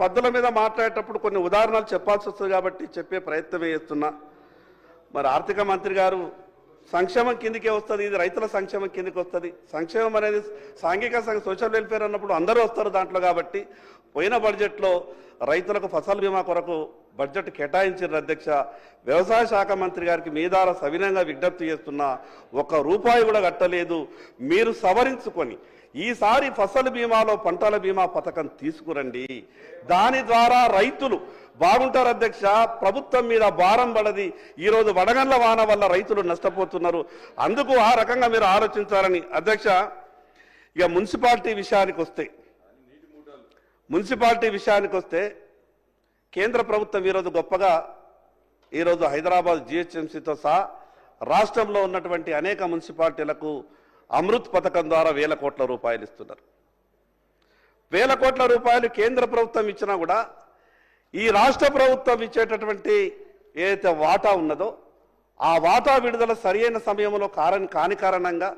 పద్ధతుల మీద మాట్లాడేటప్పుడు కొన్ని ఉదాహరణలు చెప్పాల్సి వస్తుంది కాబట్టి చెప్పే ప్రయత్నమే చేస్తున్నా. మరి ఆర్థిక మంత్రి గారు సంక్షేమం కిందకే వస్తుంది, ఇది రైతుల సంక్షేమం కిందకి వస్తుంది. సంక్షేమం అనేది సాంఘిక సోషల్ వెల్ఫేర్ అన్నప్పుడు అందరూ వస్తారు దాంట్లో. కాబట్టి పోయిన బడ్జెట్లో రైతులకు ఫసల్ బీమా కొరకు బడ్జెట్ కేటాయించిన అధ్యక్ష, వ్యవసాయ శాఖ మంత్రి గారికి మీ ద్వారా సవినంగా విజ్ఞప్తి చేస్తున్నా, ₹1 కూడా కట్టలేదు. మీరు సవరించుకొని ఈసారి ఫసల్ బీమాలో పంటల బీమా పథకం తీసుకురండి. దాని ద్వారా రైతులు బాగుంటారు అధ్యక్ష. ప్రభుత్వం మీద భారం పడది. ఈరోజు వడగండ్ల వాన వల్ల రైతులు నష్టపోతున్నారు. అందుకు ఆ రకంగా మీరు ఆలోచించాలని అధ్యక్ష. ఇక మున్సిపాలిటీ విషయానికి వస్తే కేంద్ర ప్రభుత్వం ఈరోజు గొప్పగా ఈరోజు హైదరాబాద్ జిహెచ్ఎంసీతో సహా రాష్ట్రంలో ఉన్నటువంటి అనేక మున్సిపాలిటీలకు అమృత్ పథకం ద్వారా ₹1,000 కోట్ల ఇస్తున్నారు. ₹1,000 కోట్ల కేంద్ర ప్రభుత్వం ఇచ్చినా కూడా ఈ రాష్ట్ర ప్రభుత్వం ఇచ్చేటటువంటి ఏదైతే వాటా ఉన్నదో ఆ వాటా విడుదల సరైన సమయంలో కాని కారణంగా,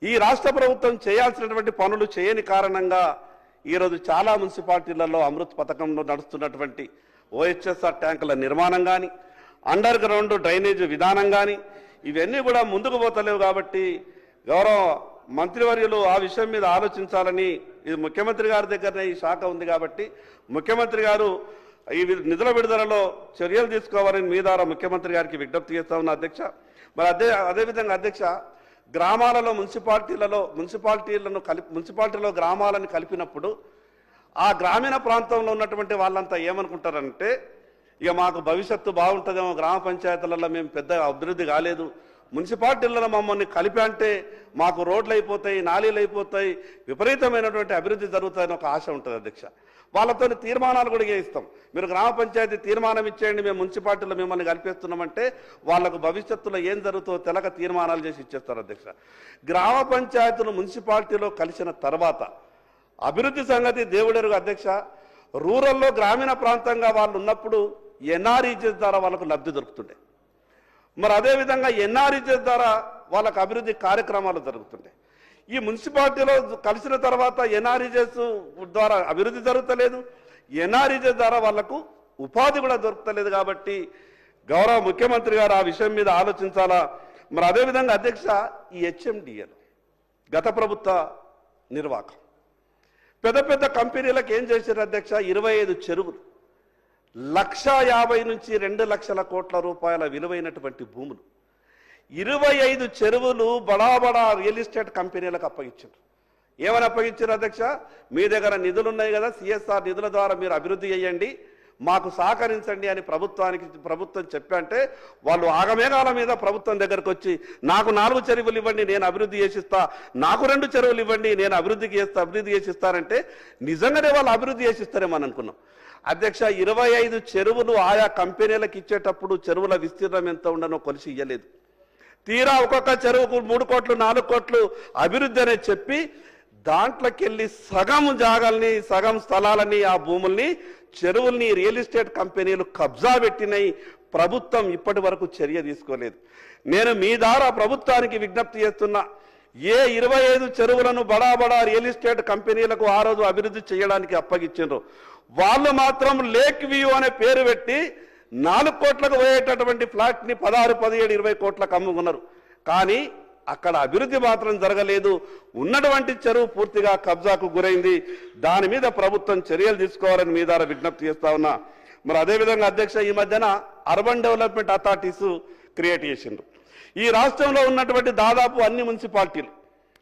ఈ రాష్ట్ర ప్రభుత్వం చేయాల్సినటువంటి పనులు చేయని కారణంగా ఈరోజు చాలా మున్సిపాలిటీలలో అమృత్ పథకంలో నడుస్తున్నటువంటి OHSR ట్యాంకుల నిర్మాణం కానీ, అండర్ గ్రౌండ్ డ్రైనేజ్ విధానం కానీ ఇవన్నీ కూడా ముందుకు పోతలేవు. కాబట్టి గౌరవ మంత్రివర్యులు ఆ విషయం మీద ఆలోచించాలని, ఇది ముఖ్యమంత్రి గారి దగ్గరనే ఈ శాఖ ఉంది కాబట్టి ముఖ్యమంత్రి గారు ఈ నిధుల విడుదలలో చర్యలు తీసుకోవాలని మీ ద్వారా ముఖ్యమంత్రి గారికి విజ్ఞప్తి చేస్తా ఉన్నా అధ్యక్ష. మరి అదేవిధంగా అధ్యక్ష, గ్రామాలలో మున్సిపాలిటీలో గ్రామాలను కలిపినప్పుడు ఆ గ్రామీణ ప్రాంతంలో ఉన్నటువంటి వాళ్ళంతా ఏమనుకుంటారంటే, ఇక మాకు భవిష్యత్తు బాగుంటుందేమో, గ్రామ పంచాయతీలలో మేము పెద్ద అభివృద్ధి కాలేదు, మున్సిపాలిటీలలో మమ్మల్ని కలిపి అంటే మాకు రోడ్లు అయిపోతాయి, నాలీలు అయిపోతాయి, విపరీతమైనటువంటి అభివృద్ధి జరుగుతాయని ఒక ఆశ ఉంటుంది అధ్యక్ష. వాళ్ళతో తీర్మానాలు కూడా చేయిస్తాం. మీరు గ్రామ పంచాయతీ తీర్మానం ఇచ్చేయండి, మేము మున్సిపాలిటీలో మిమ్మల్ని కలిపేస్తున్నామంటే వాళ్ళకు భవిష్యత్తులో ఏం జరుగుతుందో తెలక తీర్మానాలు చేసి ఇచ్చేస్తారు అధ్యక్ష. గ్రామ పంచాయతీలు మున్సిపాలిటీలో కలిసిన తర్వాత అభివృద్ధి సంగతి దేవుడెరుగు అధ్యక్ష. రూరల్లో గ్రామీణ ప్రాంతంగా వాళ్ళు ఉన్నప్పుడు NREGS ద్వారా వాళ్ళకు లబ్ధి దొరుకుతుండే. మరి అదేవిధంగా NREGS ద్వారా వాళ్ళకు అభివృద్ధి కార్యక్రమాలు జరుగుతుంటాయి. ఈ మున్సిపాలిటీలో కలిసిన తర్వాత NREGS ద్వారా అభివృద్ధి జరుగుతలేదు, NREGS ద్వారా వాళ్లకు ఉపాధి కూడా దొరుకుతలేదు. కాబట్టి గౌరవ ముఖ్యమంత్రి గారు ఆ విషయం మీద ఆలోచించాలా. మరి అదేవిధంగా అధ్యక్ష, ఈ HMDL గత ప్రభుత్వ నిర్వాహకం పెద్ద పెద్ద కంపెనీలకు ఏం చేశారు అధ్యక్ష, 25 చెరువులు, 1,50,000 నుంచి 2,00,000 కోట్ల రూపాయల విలువైనటువంటి భూములు, 25 చెరువులు బడా రియల్ ఎస్టేట్ కంపెనీలకు అప్పగించారు. ఏమని అప్పగించారు అధ్యక్ష, మీ దగ్గర నిధులు ఉన్నాయి కదా, CSR నిధుల ద్వారా మీరు అభివృద్ధి చేయండి, మాకు సహకరించండి అని ప్రభుత్వం చెప్పంటే వాళ్ళు ఆగమేఘాల మీద ప్రభుత్వం దగ్గరకు వచ్చి నాకు 4 చెరువులు ఇవ్వండి నేను అభివృద్ధి చేసిస్తా, నాకు 2 చెరువులు ఇవ్వండి నేను అభివృద్ధి చేస్తానంటే నిజంగానే వాళ్ళు అభివృద్ధి చేసిస్తారేమో అని అనుకున్నాం అధ్యక్ష. 25 చెరువులు ఆయా కంపెనీలకు ఇచ్చేటప్పుడు చెరువుల విస్తీర్ణం ఎంత ఉండనో కొలిసి ఇయ్యలేదు. తీరా ఒక్కొక్క చెరువుకు 3 కోట్లు 4 కోట్లు అభివృద్ధి అనే చెప్పి దాంట్లోకెళ్ళి సగం జాగాల్ని, సగం స్థలాలని, ఆ భూముల్ని, చెరువుల్ని రియల్ ఎస్టేట్ కంపెనీలు కబ్జా పెట్టినాయి. ప్రభుత్వం ఇప్పటి వరకు చర్య తీసుకోలేదు. నేను మీ ద్వారా ప్రభుత్వానికి విజ్ఞప్తి చేస్తున్నా, ఏ 25 చెరువులను బడా రియల్ ఎస్టేట్ కంపెనీలకు ఆ రోజు అభివృద్ధి చేయడానికి అప్పగించారు, వాళ్ళు మాత్రం లేక్ వ్యూ అనే పేరు పెట్టి 4 కోట్లకు పోయేటటువంటి ఫ్లాట్ని 16, 17, 20 కోట్లకు అమ్ముకున్నారు. కానీ అక్కడ అభివృద్ధి మాత్రం జరగలేదు. ఉన్నటువంటి చెరువు పూర్తిగా కబ్జాకు గురైంది. దాని మీద ప్రభుత్వం చర్యలు తీసుకోవాలని మీ ద్వారా విజ్ఞప్తి చేస్తా ఉన్నా. మరి అదేవిధంగా అధ్యక్ష, ఈ మధ్యన అర్బన్ డెవలప్మెంట్ అథారిటీస్ క్రియేట్ చేసిండ్రు. ఈ రాష్ట్రంలో ఉన్నటువంటి దాదాపు అన్ని మున్సిపాలిటీలు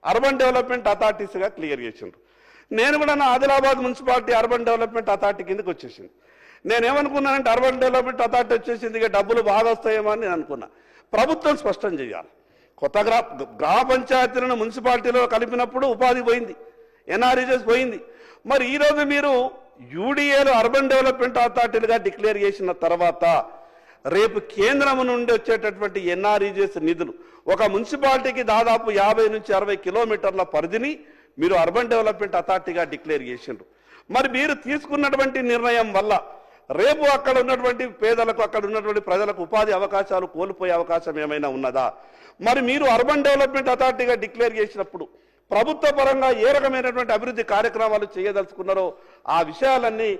అర్బన్ డెవలప్మెంట్ అథారిటీస్గా క్లియర్ చేసిండ్రు. నేను కూడా నా Adilabad municipality urban development authority కిందకి వచ్చేసింది. నేనేమనుకున్నానంటే అర్బన్ డెవలప్మెంట్ అథారిటీ వచ్చేసింది, ఇక డబ్బులు బాగా వస్తాయేమో అని నేను అనుకున్నా. ప్రభుత్వం స్పష్టం చేయాలి. కొత్త గ్రామ పంచాయతీలను మున్సిపాలిటీలో కలిపినప్పుడు ఉపాధి పోయింది, NREGS పోయింది. మరి ఈరోజు మీరు UDAలు అర్బన్ డెవలప్మెంట్ అథారిటీలుగా డిక్లేర్ చేసిన తర్వాత రేపు కేంద్రం నుండి వచ్చేటటువంటి NREGS నిధులు ఒక మున్సిపాలిటీకి దాదాపు 50 నుంచి 60 కిలోమీటర్ల పరిధిని మీరు అర్బన్ డెవలప్మెంట్ అథారిటీగా డిక్లేర్ చేసిండ్రు. మరి మీరు తీసుకున్నటువంటి నిర్ణయం వల్ల రేపు అక్కడ ఉన్నటువంటి పేదలకు, అక్కడ ఉన్నటువంటి ప్రజలకు ఉపాధి అవకాశాలు కోల్పోయే అవకాశం ఏమైనా ఉన్నదా? మరి మీరు అర్బన్ డెవలప్మెంట్ అథారిటీగా డిక్లేర్ చేసినప్పుడు ప్రభుత్వ పరంగా ఏ రకమైనటువంటి అభివృద్ధి కార్యక్రమాలు చేయదలుచుకున్నారో ఆ విషయాలన్నీ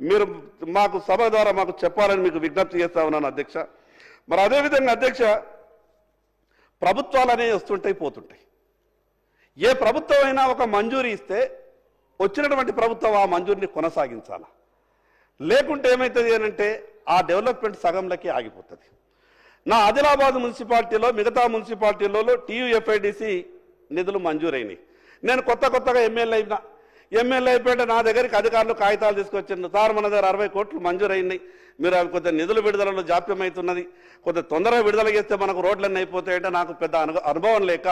మీరు మాకు సభ ద్వారా మాకు చెప్పాలని మీకు విజ్ఞప్తి చేస్తా ఉన్నాను అధ్యక్ష. మరి అదేవిధంగా అధ్యక్ష, ప్రభుత్వాలు అనేవి వస్తుంటాయి పోతుంటాయి. ఏ ప్రభుత్వం అయినా ఒక మంజూరీ ఇస్తే వచ్చినటువంటి ప్రభుత్వం ఆ మంజూరిని కొనసాగించాలా, లేకుంటే ఏమవుతుంది అంటే ఆ డెవలప్మెంట్ సగంలోకి ఆగిపోతుంది. నా ఆదిలాబాద్ మున్సిపాలిటీలో మిగతా మున్సిపాలిటీలలో టీయూఎఫ్ఐడిసి నిధులు మంజూరైనాయి. నేను కొత్తగా ఎమ్మెల్యే అయిపోయింటే నా దగ్గరికి అధికారులు కాగితాలు తీసుకొచ్చిండ్రు. సార్ మన దగ్గర 60 కోట్లు మంజూరైనాయి, మీరు అవి కొద్దిగా నిధుల విడుదలలో జాప్యం అవుతున్నది, కొద్దిగా తొందరగా విడుదల చేస్తే మనకు రోడ్లన్నీ అయిపోతాయంటే నాకు పెద్ద అనుభవం లేక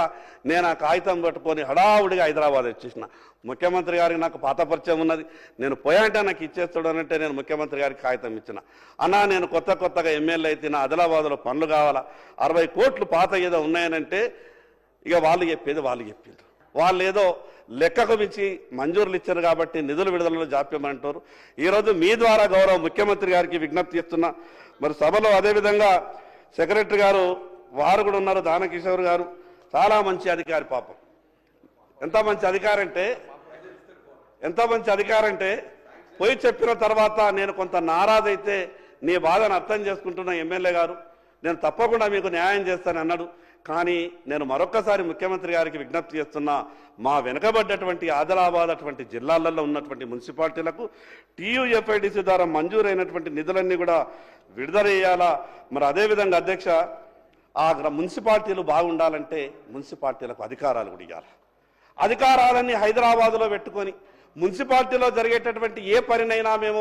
నేను ఆ కాగితం పట్టుకొని హడావుడిగా హైదరాబాద్ వచ్చేసిన. ముఖ్యమంత్రి గారికి నాకు పాత పరిచయం ఉన్నది, నేను పోయాంటే నాకు ఇచ్చేస్తాడు అనంటే నేను ముఖ్యమంత్రి గారికి కాగితం ఇచ్చిన. అన్నా నేను కొత్తగా ఎమ్మెల్యే అయితే నా ఆదిలాబాద్లో పనులు కావాలా, 60 కోట్లు పాత ఏదో ఉన్నాయనంటే ఇక వాళ్ళు చెప్పేది వాళ్ళు చెప్పిండ్రు. వాళ్ళు ఏదో లెక్కకు మించి మంజూరులు ఇచ్చారు కాబట్టి నిధుల విడుదలలో జాప్యం అంటారు. ఈరోజు మీ ద్వారా గౌరవ ముఖ్యమంత్రి గారికి విజ్ఞప్తి చేస్తున్నా. మరి సభలో అదేవిధంగా సెక్రటరీ గారు వారు కూడా ఉన్నారు, దానకిషోర్ గారు, చాలా మంచి అధికారి. పాపం ఎంత మంచి అధికారంటే పోయి చెప్పిన తర్వాత నేను కొంత నారాజైతే నీ బాధను అర్థం చేసుకుంటున్న ఎమ్మెల్యే గారు, నేను తప్పకుండా మీకు న్యాయం చేస్తాను అన్నాడు. కానీ నేను మరొక్కసారి ముఖ్యమంత్రి గారికి విజ్ఞప్తి చేస్తున్నా, మా వెనుకబడ్డటువంటి ఆదిలాబాద్ అటువంటి జిల్లాలలో ఉన్నటువంటి మున్సిపాలిటీలకు టీయూఎఫ్ఐడిసి ద్వారా మంజూరైనటువంటి నిధులన్నీ కూడా విడుదల చేయాలా. మరి అదేవిధంగా అధ్యక్ష, ఆ మున్సిపాలిటీలు బాగుండాలంటే మున్సిపాలిటీలకు అధికారాలు కూడా ఇవ్వాలి. అధికారాలన్నీ హైదరాబాదులో పెట్టుకొని మున్సిపాలిటీలో జరిగేటటువంటి ఏ పనినైనా మేము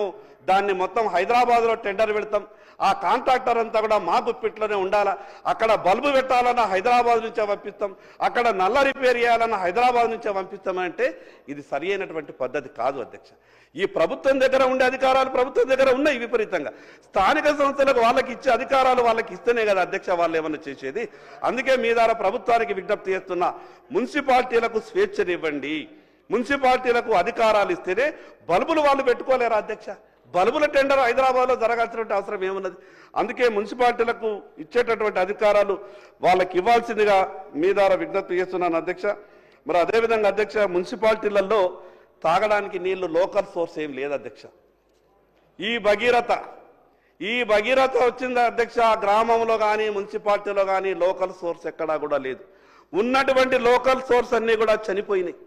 దాన్ని మొత్తం హైదరాబాద్లో టెండర్ పెడతాం, ఆ కాంట్రాక్టర్ అంతా కూడా మా గుప్పిట్లోనే ఉండాలా, అక్కడ బల్బు పెట్టాలన్నా హైదరాబాద్ నుంచే పంపిస్తాం, అక్కడ నల్ల రిపేర్ చేయాలన్నా హైదరాబాద్ నుంచే పంపిస్తామంటే ఇది సరి అయినటువంటి పద్ధతి కాదు అధ్యక్ష. ఈ ప్రభుత్వం దగ్గర ఉండే అధికారాలు ప్రభుత్వం దగ్గర ఉన్నాయి విపరీతంగా. స్థానిక సంస్థలకు వాళ్ళకి ఇచ్చే అధికారాలు వాళ్ళకి ఇస్తేనే కదా అధ్యక్ష వాళ్ళు ఏమన్నా చేసేది. అందుకే మీ ద్వారా ప్రభుత్వానికి విజ్ఞప్తి చేస్తున్నా, మున్సిపాలిటీలకు స్వేచ్ఛనివ్వండి, మున్సిపాలిటీలకు అధికారాలు ఇస్తేనే బల్బులు వాళ్ళు పెట్టుకోలేరా అధ్యక్ష? బల్బుల టెండర్ హైదరాబాద్లో జరగాల్సినటువంటి అవసరం ఏమున్నది? అందుకే మున్సిపాలిటీలకు ఇచ్చేటటువంటి అధికారాలు వాళ్ళకి ఇవ్వాల్సిందిగా మీ ద్వారా విజ్ఞప్తి చేస్తున్నాను అధ్యక్ష. మరి అదేవిధంగా అధ్యక్ష, మున్సిపాలిటీలలో తాగడానికి నీళ్లు లోకల్ సోర్స్ ఏం లేదు అధ్యక్ష. ఈ భగీరథ వచ్చింది అధ్యక్ష, గ్రామంలో కానీ మున్సిపాలిటీలో కానీ లోకల్ సోర్స్ ఎక్కడా కూడా లేదు. ఉన్నటువంటి లోకల్ సోర్స్ అన్నీ కూడా చనిపోయినాయి.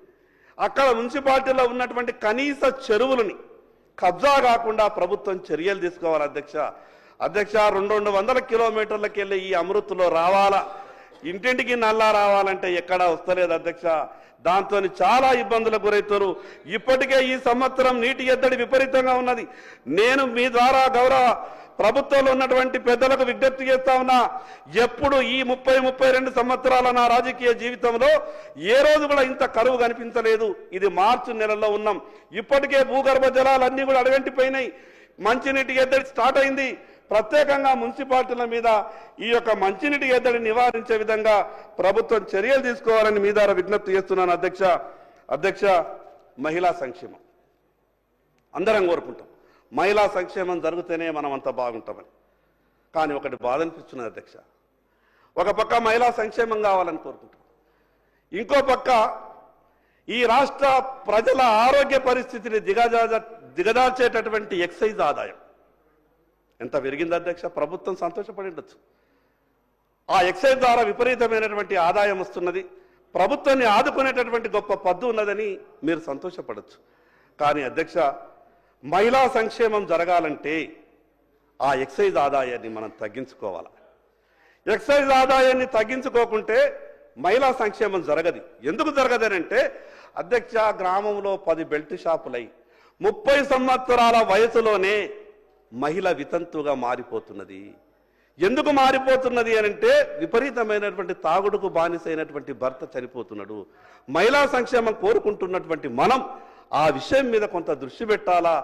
అక్కడ మున్సిపాలిటీలో ఉన్నటువంటి కనీస చెరువులని కబ్జా కాకుండా ప్రభుత్వం చర్యలు తీసుకోవాలి అధ్యక్ష. 200 కిలోమీటర్లకు వెళ్ళి ఈ అమృత్లో రావాలా, ఇంటింటికి నల్లా రావాలంటే ఎక్కడా వస్తలేదు అధ్యక్ష. దాంతో చాలా ఇబ్బందులకు గురవుతారు. ఇప్పటికే ఈ సంవత్సరం నీటి ఎద్దడి విపరీతంగా ఉన్నది. నేను మీ ద్వారా గౌరవ ప్రభుత్వంలో ఉన్నటువంటి పెద్దలకు విజ్ఞప్తి చేస్తా ఉన్నా, ఎప్పుడు ఈ 30-32 సంవత్సరాల నా రాజకీయ జీవితంలో ఏ రోజు కూడా ఇంత కరువు కనిపించలేదు. ఇది మార్చి నెలలో ఉన్నాం, ఇప్పటికే భూగర్భ జలాలన్నీ కూడా అడగంటిపోయినాయి, మంచినీటి ఎద్దడి స్టార్ట్ అయింది. ప్రత్యేకంగా మున్సిపాలిటీల మీద ఈ యొక్క మంచినీటి ఎద్దడి నివారించే విధంగా ప్రభుత్వం చర్యలు తీసుకోవాలని మీ ద్వారా విజ్ఞప్తి చేస్తున్నాను అధ్యక్ష. మహిళా సంక్షేమం అందరం కోరుకుంటాం, మహిళా సంక్షేమం జరిగితేనే మనం అంతా బాగుంటామని. కానీ ఒకటి బాధ అనిపిస్తున్నది అధ్యక్ష, ఒక పక్క మహిళా సంక్షేమం కావాలని కోరుకుంటాం, ఇంకో పక్క ఈ రాష్ట్ర ప్రజల ఆరోగ్య పరిస్థితిని దిగజార్చేటటువంటి ఎక్సైజ్ ఆదాయం ఎంత పెరిగింది అధ్యక్ష. ప్రభుత్వం సంతోషపడి ఉండొచ్చు, ఆ ఎక్సైజ్ ద్వారా విపరీతమైనటువంటి ఆదాయం వస్తున్నది, ప్రభుత్వాన్ని ఆదుకునేటటువంటి గొప్ప పద్దు ఉన్నదని మీరు సంతోషపడచ్చు. కానీ అధ్యక్ష, మహిళా సంక్షేమం జరగాలంటే ఆ ఎక్సైజ్ ఆదాయాన్ని మనం తగ్గించుకోవాలి. ఎక్సైజ్ ఆదాయాన్ని తగ్గించుకోకుంటే మహిళా సంక్షేమం జరగదు. ఎందుకు జరగదనంటే అధ్యక్ష, గ్రామంలో 10 బెల్ట్ షాపులై 30 సంవత్సరాల వయసులోనే మహిళ వితంతుగా మారిపోతున్నది. ఎందుకు మారిపోతున్నది అనంటే విపరీతమైనటువంటి తాగుడుకు బానిసైనటువంటి భర్త చనిపోతున్నాడు. మహిళా సంక్షేమం కోరుకుంటున్నటువంటి మనం ఆ విషయం మీద కొంత దృష్టి పెట్టాలా,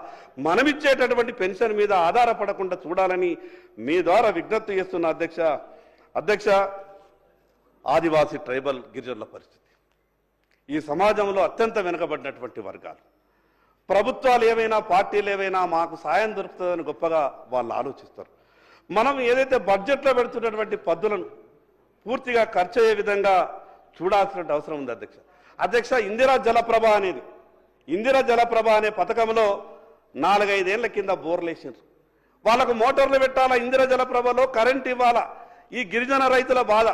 మనమిచ్చేటటువంటి పెన్షన్ మీద ఆధారపడకుండా చూడాలని మీ ద్వారా విజ్ఞప్తి చేస్తున్న అధ్యక్ష. ఆదివాసీ ట్రైబల్ గిరిజనుల పరిస్థితి ఈ సమాజంలో అత్యంత వెనుకబడినటువంటి వర్గాలు. ప్రభుత్వాలు ఏవైనా పార్టీలు ఏవైనా మాకు సాయం దొరుకుతుందని గొప్పగా వాళ్ళు ఆలోచిస్తారు. మనం ఏదైతే బడ్జెట్లో పెడుతున్నటువంటి పద్దులను పూర్తిగా ఖర్చు అయ్యే విధంగా చూడాల్సిన అవసరం ఉంది అధ్యక్ష. అధ్యక్ష, ఇందిరా జలప్రభ అనే పథకంలో 4-5 ఏళ్ల కింద బోర్లు వేసారు. వాళ్ళకు మోటార్లు పెట్టాలా, ఇందిరా జలప్రభలో కరెంట్ ఇవ్వాలా, ఈ గిరిజన రైతుల బాధ.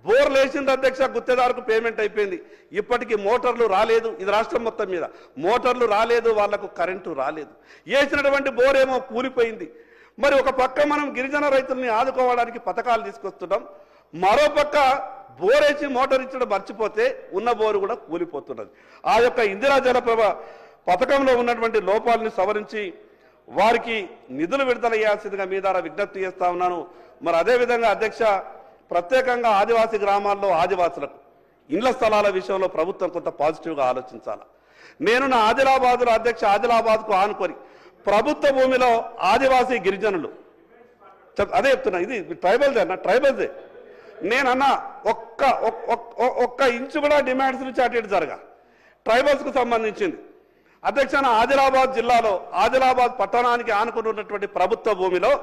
బోర్లు వేసింది అధ్యక్ష, గుత్తేదారుకు పేమెంట్ అయిపోయింది, ఇప్పటికీ మోటార్లు రాలేదు. ఇది రాష్ట్రం మొత్తం మీద మోటార్లు రాలేదు, వాళ్లకు కరెంటు రాలేదు. వేసినటువంటి బోర్ ఏమో కూలిపోయింది. మరి ఒక పక్క మనం గిరిజన రైతుల్ని ఆదుకోవడానికి పథకాలు తీసుకొస్తున్నాం, మరో పక్క బోరేసి మోటార్ ఇచ్చడం మర్చిపోతే ఉన్న బోరు కూడా కూలిపోతున్నది. ఆ యొక్క ఇందిరా జలప్రభ పథకంలో ఉన్నటువంటి లోపాలని సవరించి వారికి నిధులు విడుదల చేయాల్సిందిగా మీ ద్వారా విజ్ఞప్తి చేస్తా ఉన్నాను. మరి అదేవిధంగా అధ్యక్ష, ప్రత్యేకంగా ఆదివాసీ గ్రామాల్లో ఆదివాసులకు ఇండ్ల స్థలాల విషయంలో ప్రభుత్వం కొంత పాజిటివ్గా ఆలోచించాలి. నేను నా ఆదిలాబాద్లో అధ్యక్ష, ఆదిలాబాద్కు ఆనుకొని ప్రభుత్వ భూమిలో ఆదివాసీ గిరిజనులు, అదే చెప్తున్నా, ఇది ట్రైబల్దే అన్న, ట్రైబల్దే. నేనన్నా ఒక్క ఇంచు కూడా డిమాండ్స్ నుంచి అటు ఇటు జరగా ట్రైబల్స్కు సంబంధించింది. అధ్యక్ష, నా ఆదిలాబాద్ జిల్లాలో ఆదిలాబాద్ పట్టణానికి ఆనుకుని ఉన్నటువంటి ప్రభుత్వ భూమిలో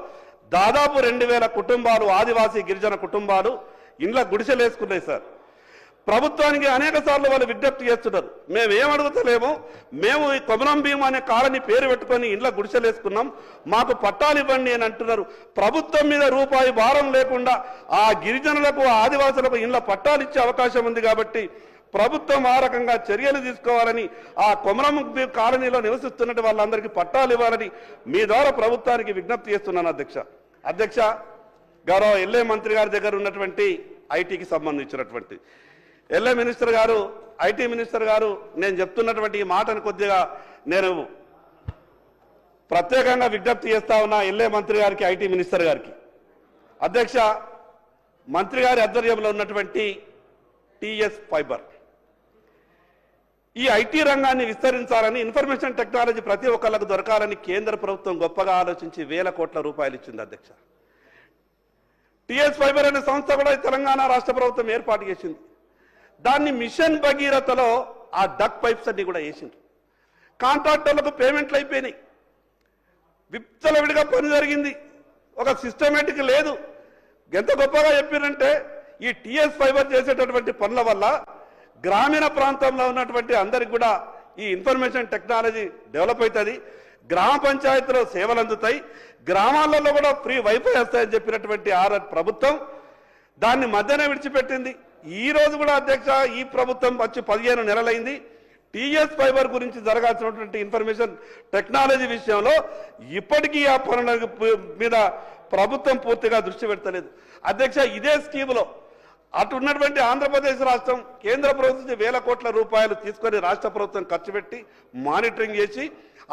దాదాపు 2000 కుటుంబాలు, ఆదివాసీ గిరిజన కుటుంబాలు ఇండ్ల గుడిసెలు వేసుకున్నాయి సార్. ప్రభుత్వానికి అనేక సార్లు వాళ్ళు విజ్ఞప్తి చేస్తున్నారు, మేము ఏమడుగుతలేము, మేము ఈ కొమరం భీం అనే కాలనీ పేరు పెట్టుకొని ఇండ్ల గుడిసెలు వేసుకున్నాం, మాకు పట్టాలు ఇవ్వండి అని అంటున్నారు. ప్రభుత్వం మీద రూపాయి భారం లేకుండా ఆ గిరిజనులకు, ఆదివాసులకు ఇండ్ల పట్టాలు ఇచ్చే అవకాశం ఉంది. కాబట్టి ప్రభుత్వం ఆ రకంగా చర్యలు తీసుకోవాలని, ఆ కొమరం భీం కాలనీలో నివసిస్తున్నట్టు వాళ్ళందరికీ పట్టాలు ఇవ్వాలని మీ ద్వారా ప్రభుత్వానికి విజ్ఞప్తి చేస్తున్నాను అధ్యక్ష. గౌరవ ఎల్ఏ మంత్రి గారి దగ్గర ఉన్నటువంటి ఐటీకి సంబంధించినటువంటి ఎల్ఏ మినిస్టర్ గారు, ఐటీ మినిస్టర్ గారు, నేను చెప్తున్నటువంటి ఈ మాటను కొద్దిగా నేను ప్రత్యేకంగా విజ్ఞప్తి చేస్తా ఉన్నా ఎల్ఏ మంత్రి గారికి, ఐటీ మినిస్టర్ గారికి. అధ్యక్ష, మంత్రి గారి ఆధ్వర్యంలో ఉన్నటువంటి టీఎస్ ఫైబర్, ఈ ఐటీ రంగాన్ని విస్తరించాలని, ఇన్ఫర్మేషన్ టెక్నాలజీ ప్రతి ఒక్కళ్ళకు దొరకాలని కేంద్ర ప్రభుత్వం గొప్పగా ఆలోచించి 1000 కోట్ల రూపాయలు ఇచ్చింది అధ్యక్ష. టీఎస్ ఫైబర్ అనే సంస్థ కూడా తెలంగాణ రాష్ట్ర ప్రభుత్వం ఏర్పాటు చేసింది. దాన్ని మిషన్ భగీరథలో ఆ డక్ పైప్స్ అన్ని కూడా వేసింది. కాంట్రాక్టర్లకు పేమెంట్లు అయిపోయినాయి, విచ్చలవిడిగా పని జరిగింది, ఒక సిస్టమేటిక్ లేదు. ఎంత గొప్పగా చెప్పారంటే ఈ టీఎస్ ఫైబర్ చేసేటటువంటి పనుల వల్ల గ్రామీణ ప్రాంతంలో ఉన్నటువంటి అందరికి కూడా ఈ ఇన్ఫర్మేషన్ టెక్నాలజీ డెవలప్ అవుతుంది, గ్రామ పంచాయతీలో సేవలు అందుతాయి, గ్రామాలలో కూడా ఫ్రీ వైఫై వస్తాయని చెప్పినటువంటి ప్రభుత్వం దాన్ని మధ్యనే విడిచిపెట్టింది. ఈ రోజు కూడా అధ్యక్ష, ఈ ప్రభుత్వం వచ్చి 15 నెలలైంది. టీఎస్ ఫైబర్ గురించి జరగాల్సినటువంటి ఇన్ఫర్మేషన్ టెక్నాలజీ విషయంలో ఇప్పటికీ ఆ పనుల మీద ప్రభుత్వం పూర్తిగా దృష్టి పెడతలేదు అధ్యక్ష. ఇదే స్కీములో అటు ఉన్నటువంటి ఆంధ్రప్రదేశ్ రాష్ట్రం కేంద్ర ప్రభుత్వం 1000 కోట్ల రూపాయలు తీసుకొని రాష్ట్ర ప్రభుత్వం ఖర్చు పెట్టి మానిటరింగ్ చేసి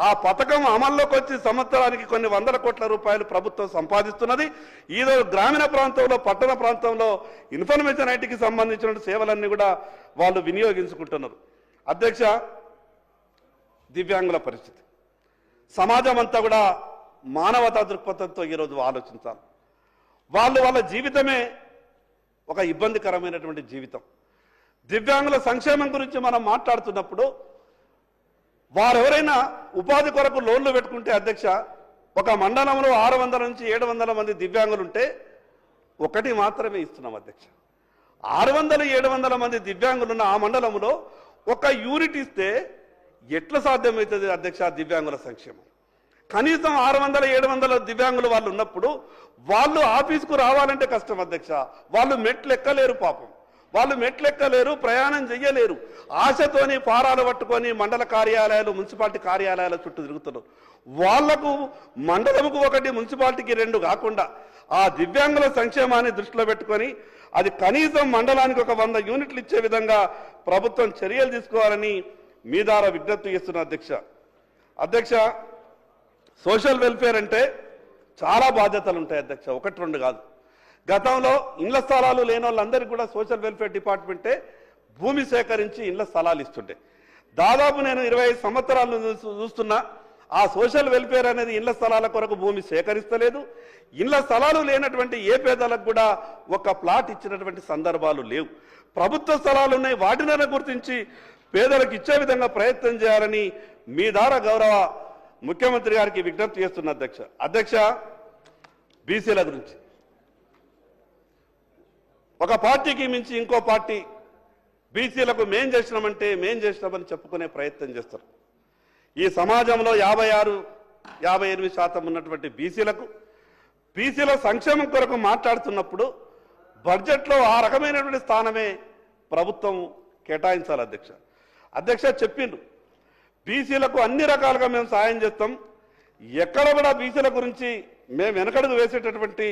ఆ పథకం అమల్లోకి వచ్చి సంవత్సరానికి కొన్ని 100 కోట్ల రూపాయలు ప్రభుత్వం సంపాదిస్తున్నది. ఈరోజు గ్రామీణ ప్రాంతంలో, పట్టణ ప్రాంతంలో ఇన్ఫర్మేషన్ ఐటీకి సంబంధించిన సేవలన్నీ కూడా వాళ్ళు వినియోగించుకుంటున్నారు అధ్యక్ష. దివ్యాంగుల పరిస్థితి, సమాజం అంతా కూడా మానవతా దృక్పథంతో ఈరోజు ఆలోచించాలి. వాళ్ళ జీవితమే ఒక ఇబ్బందికరమైనటువంటి జీవితం. దివ్యాంగుల సంక్షేమం గురించి మనం మాట్లాడుతున్నప్పుడు వారెవరైనా ఉపాధి కొరకు లోన్లు పెట్టుకుంటే అధ్యక్ష, ఒక మండలంలో 600 నుంచి 700 మంది దివ్యాంగులు ఉంటే ఒకటి మాత్రమే ఇస్తున్నాం అధ్యక్ష. 600-700 మంది దివ్యాంగులు ఉన్న ఆ మండలంలో ఒక యూనిట్ ఇస్తే ఎట్లా సాధ్యమవుతుంది అధ్యక్ష దివ్యాంగుల సంక్షేమం? కనీసం 600-700 దివ్యాంగులు వాళ్ళు ఉన్నప్పుడు వాళ్ళు ఆఫీస్కు రావాలంటే కష్టం అధ్యక్ష. వాళ్ళు మెట్లు ఎక్కలేరు, పాపం వాళ్ళు మెట్లు ఎక్కలేరు, ప్రయాణం చెయ్యలేరు. ఆశతోని ఫారాలు పట్టుకొని మండల కార్యాలయాలు, మున్సిపాలిటీ కార్యాలయాల చుట్టూ తిరుగుతున్నారు. వాళ్లకు మండలంకు 1, మున్సిపాలిటీకి 2 కాకుండా ఆ దివ్యాంగుల సంక్షేమాన్ని దృష్టిలో పెట్టుకొని అది కనీసం మండలానికి ఒక 100 యూనిట్లు ఇచ్చే విధంగా ప్రభుత్వం చర్యలు తీసుకోవాలని మీ ద్వారా విజ్ఞప్తి చేస్తున్న అధ్యక్ష. సోషల్ వెల్ఫేర్ అంటే చాలా బాధ్యతలు ఉంటాయి అధ్యక్ష, 1-2 కాదు. గతంలో ఇండ్ల స్థలాలు లేని వాళ్ళందరికీ కూడా సోషల్ వెల్ఫేర్ డిపార్ట్మెంటే భూమి సేకరించి ఇండ్ల స్థలాలు ఇస్తుంటే, దాదాపు నేను 25 సంవత్సరాలు చూస్తున్నా ఆ సోషల్ వెల్ఫేర్ అనేది ఇండ్ల స్థలాల కొరకు భూమి సేకరిస్తలేదు. ఇండ్ల స్థలాలు లేనటువంటి ఏ పేదలకు కూడా ఒక ప్లాట్ ఇచ్చినటువంటి సందర్భాలు లేవు. ప్రభుత్వ స్థలాలు ఉన్నాయి, వాటిని గుర్తించి పేదలకు ఇచ్చే విధంగా ప్రయత్నం చేయాలని మీ ద్వారా గౌరవ ముఖ్యమంత్రి గారికి విజ్ఞప్తి చేస్తున్న అధ్యక్ష. బీసీల గురించి ఒక పార్టీకి మించి ఇంకో పార్టీ బీసీలకు మేం చేసినామంటే మేం చేసినామని చెప్పుకునే ప్రయత్నం చేస్తారు. ఈ సమాజంలో 56-58% ఉన్నటువంటి బీసీల సంక్షేమం కొరకు మాట్లాడుతున్నప్పుడు బడ్జెట్లో ఆ రకమైనటువంటి స్థానమే ప్రభుత్వం కేటాయించాలి. అధ్యక్ష చెప్పిండ్రు, బీసీలకు అన్ని రకాలుగా మేము సాయం చేస్తాం, ఎక్కడ కూడా బీసీల గురించి మేము వెనకడుగు వేసేటటువంటి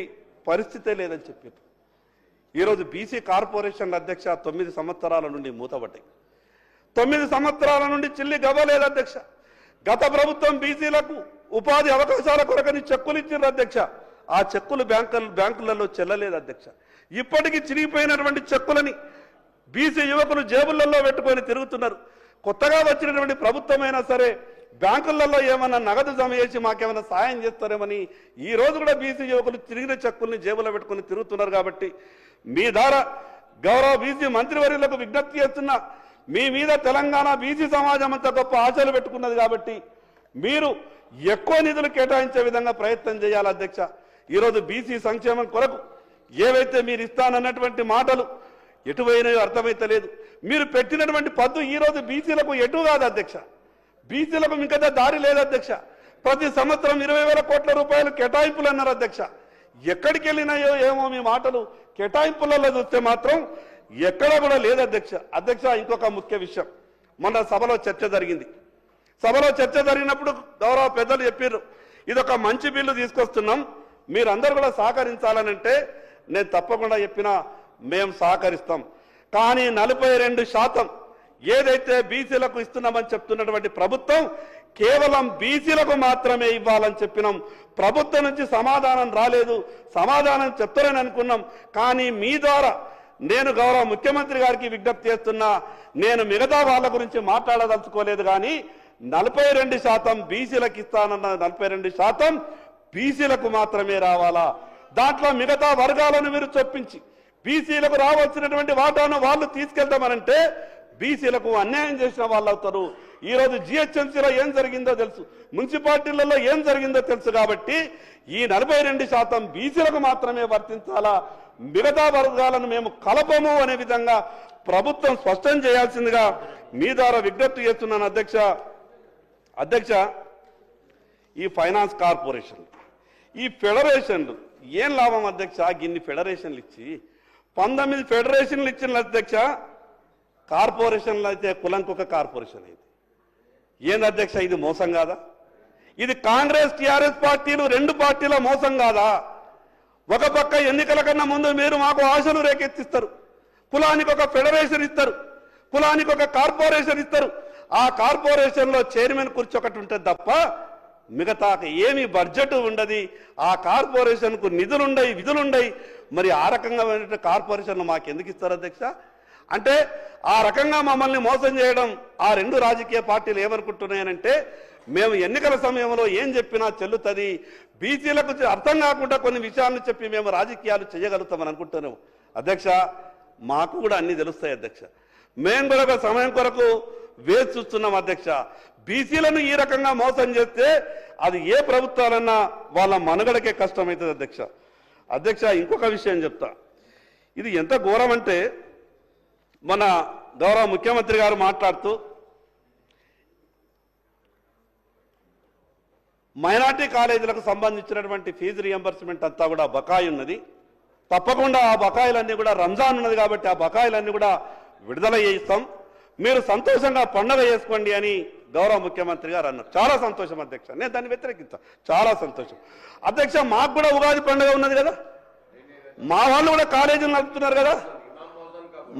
పరిస్థితే లేదని చెప్పిండ్రు. ఈరోజు బీసీ కార్పొరేషన్ల 9 సంవత్సరాల నుండి మూతపడ్డాయి. 9 సంవత్సరాల నుండి చిల్లి గవ్వలేదు అధ్యక్ష. గత ప్రభుత్వం బీసీలకు ఉపాధి అవకాశాల కొరకని చెక్కులు ఇచ్చిండ్రు అధ్యక్ష. ఆ చెక్కులు బ్యాంకులలో చెల్లలేదు అధ్యక్ష. ఇప్పటికీ చిరిగిపోయినటువంటి చెక్కులని బీసీ యువకులు జేబులలో పెట్టుకొని తిరుగుతున్నారు. కొత్తగా వచ్చినటువంటి ప్రభుత్వమైనా సరే బ్యాంకులలో ఏమన్నా నగదు జమ చేసి మాకేమైనా సాయం చేస్తారేమని ఈ రోజు కూడా బీసీ యువకులు తిరిగిన చెక్కుల్ని జేబులో పెట్టుకొని తిరుగుతున్నారు. కాబట్టి మీ ద్వారా గౌరవ బీసీ మంత్రివర్యులకు విజ్ఞప్తి చేస్తున్నా, మీ మీద తెలంగాణ బీసీ సమాజం అంతా గొప్ప ఆశలు పెట్టుకున్నది. కాబట్టి మీరు ఎక్కువ నిధులు కేటాయించే విధంగా ప్రయత్నం చేయాలి అధ్యక్ష. ఈరోజు బీసీ సంక్షేమం కొరకు ఏవైతే మీరు ఇస్తానన్నటువంటి మాటలు ఎటువైనాయో అర్థమైతలేదు. మీరు పెట్టినటువంటి పద్దు ఈరోజు బీసీలకు ఎటు కాదు అధ్యక్ష. బీసీలకు మిగతా దారి లేదు అధ్యక్ష. ప్రతి సంవత్సరం 20,000 కోట్ల రూపాయలు కేటాయింపులు అన్నారు అధ్యక్ష. ఎక్కడికి వెళ్ళినాయో ఏమో మీ మాటలు, కేటాయింపులలో చూస్తే మాత్రం ఎక్కడ కూడా లేదు అధ్యక్ష. ఇంకొక ముఖ్య విషయం, మొన్న సభలో చర్చ జరిగింది. సభలో చర్చ జరిగినప్పుడు గౌరవ పెద్దలు చెప్పారు, ఇదొక మంచి బిల్లు తీసుకొస్తున్నాం, మీరందరూ కూడా సహకరించాలనంటే నేను తప్పకుండా చెప్పినా మేము సహకరిస్తాం. కానీ 42% ఏదైతే బీసీలకు ఇస్తున్నామని చెప్తున్నటువంటి ప్రభుత్వం కేవలం బీసీలకు మాత్రమే ఇవ్వాలని చెప్పినాం. ప్రభుత్వం నుంచి సమాధానం రాలేదు. సమాధానం చెప్తారని అనుకున్నాం. కానీ మీ ద్వారా నేను గౌరవ ముఖ్యమంత్రి గారికి విజ్ఞప్తి చేస్తున్నా, నేను మిగతా వాళ్ళ గురించి మాట్లాడదలుచుకోలేదు. కానీ 42% బీసీలకు ఇస్తానన్న 42% బీసీలకు మాత్రమే రావాలా? దాంట్లో మిగతా వర్గాలను మీరు చొప్పించి బీసీలకు రావాల్సినటువంటి వాటాను వాళ్ళు తీసుకెళ్తామనంటే బీసీలకు అన్యాయం చేసిన వాళ్ళు అవుతారు. ఈరోజు జిహెచ్ఎంసీలో ఏం జరిగిందో తెలుసు, మున్సిపాలిటీలలో ఏం జరిగిందో తెలుసు. కాబట్టి ఈ 42% బీసీలకు మాత్రమే వర్తించాలా, మిగతా వర్గాలను మేము కలపము అనే విధంగా ప్రభుత్వం స్పష్టం చేయాల్సిందిగా మీ ద్వారా విజ్ఞప్తి చేస్తున్నాను అధ్యక్ష. ఈ ఫైనాన్స్ కార్పొరేషన్, ఈ ఫెడరేషన్లు ఏం లాభం అధ్యక్ష? ఇన్ని ఫెడరేషన్లు ఇచ్చి 19 ఫెడరేషన్లు ఇచ్చిన అధ్యక్ష. కార్పొరేషన్లు అయితే కులంకొక కార్పొరేషన్ అయింది. ఏంది అధ్యక్ష ఇది మోసం కాదా? ఇది కాంగ్రెస్ టీఆర్ఎస్ పార్టీలు 2 పార్టీల మోసం కాదా? ఒక పక్క ఎన్నికల కన్నా ముందు మీరు మాకు ఆశలు రేకెత్తిస్తారు, కులానికి ఒక ఫెడరేషన్ ఇస్తారు, కులానికి ఒక కార్పొరేషన్ ఇస్తారు. ఆ కార్పొరేషన్లో చైర్మన్ కుర్చీ ఒకటి ఉంటుంది తప్ప మిగతా ఏమి బడ్జెట్ ఉండదు. ఆ కార్పొరేషన్కు నిధులుండయి, విధులుండయి. మరి ఆ రకంగా కార్పొరేషన్లు మాకు ఎందుకు ఇస్తారు అధ్యక్ష? అంటే ఆ రకంగా మమ్మల్ని మోసం చేయడం ఆ 2 రాజకీయ పార్టీలు ఏమనుకుంటున్నాయనంటే, మేము ఎన్నికల సమయంలో ఏం చెప్పినా చెల్లుతుంది, బీసీలకు అర్థం కాకుండా కొన్ని విషయాలను చెప్పి మేము రాజకీయాలు చేయగలుగుతామని అనుకుంటున్నాం అధ్యక్ష. మాకు కూడా అన్ని తెలుస్తాయి అధ్యక్ష. మేము కూడా ఒక సమయం కొరకు వేచి చూస్తున్నాం అధ్యక్ష. బీసీలను ఈ రకంగా మోసం చేస్తే అది ఏ ప్రభుత్వాలన్నా వాళ్ళ మనుగడకే కష్టమవుతుంది అధ్యక్ష. ఇంకొక విషయం చెప్తా, ఇది ఎంత ఘోరం అంటే, మన గౌరవ ముఖ్యమంత్రి గారు మాట్లాడుతూ మైనార్టీ కాలేజీలకు సంబంధించినటువంటి ఫీజు రియంబర్స్మెంట్ అంతా కూడా బకాయి ఉన్నది, తప్పకుండా ఆ బకాయిలన్నీ కూడా రంజాన్ ఉన్నది కాబట్టి ఆ బకాయిలన్నీ కూడా విడుదల చేయిస్తాం, మీరు సంతోషంగా పండుగ చేసుకోండి అని గౌరవ ముఖ్యమంత్రి గారు అన్నారు. చాలా సంతోషం అధ్యక్ష, నేను దాన్ని వ్యతిరేకిస్తా. చాలా సంతోషం అధ్యక్ష. మాకు కూడా ఉగాది పండుగ ఉన్నది కదా, మా వాళ్ళు కూడా కాలేజీలు నడుపుతున్నారు కదా,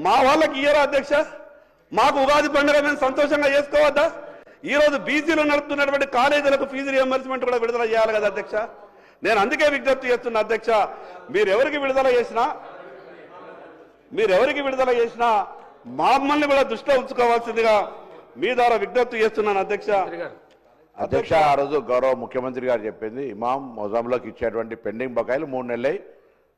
మా వాళ్ళకి ఇయ్యరా అధ్యక్ష? మాకు ఉగాది పండుగ మేము సంతోషంగా చేసుకోవద్దా? ఈరోజు బీసీలు నడుపుతున్నటువంటి కాలేజీలకు ఫీజు రియంబర్స్మెంట్ కూడా విడుదల చేయాలి కదా అధ్యక్ష. నేను అందుకే విజ్ఞప్తి చేస్తున్నా అధ్యక్ష, మీరెవరికి విడుదల చేసినా మమ్మల్ని కూడా దృష్టిలో ఉంచుకోవాల్సిందిగా మీ ద్వారా విజ్ఞప్తి చేస్తున్నాను అధ్యక్ష. ఆ రోజు గౌరవ ముఖ్యమంత్రి గారు చెప్పింది, ఇమాం మొజాంలోకి ఇచ్చేటువంటి పెండింగ్ బకాయిలు 3 నెలలై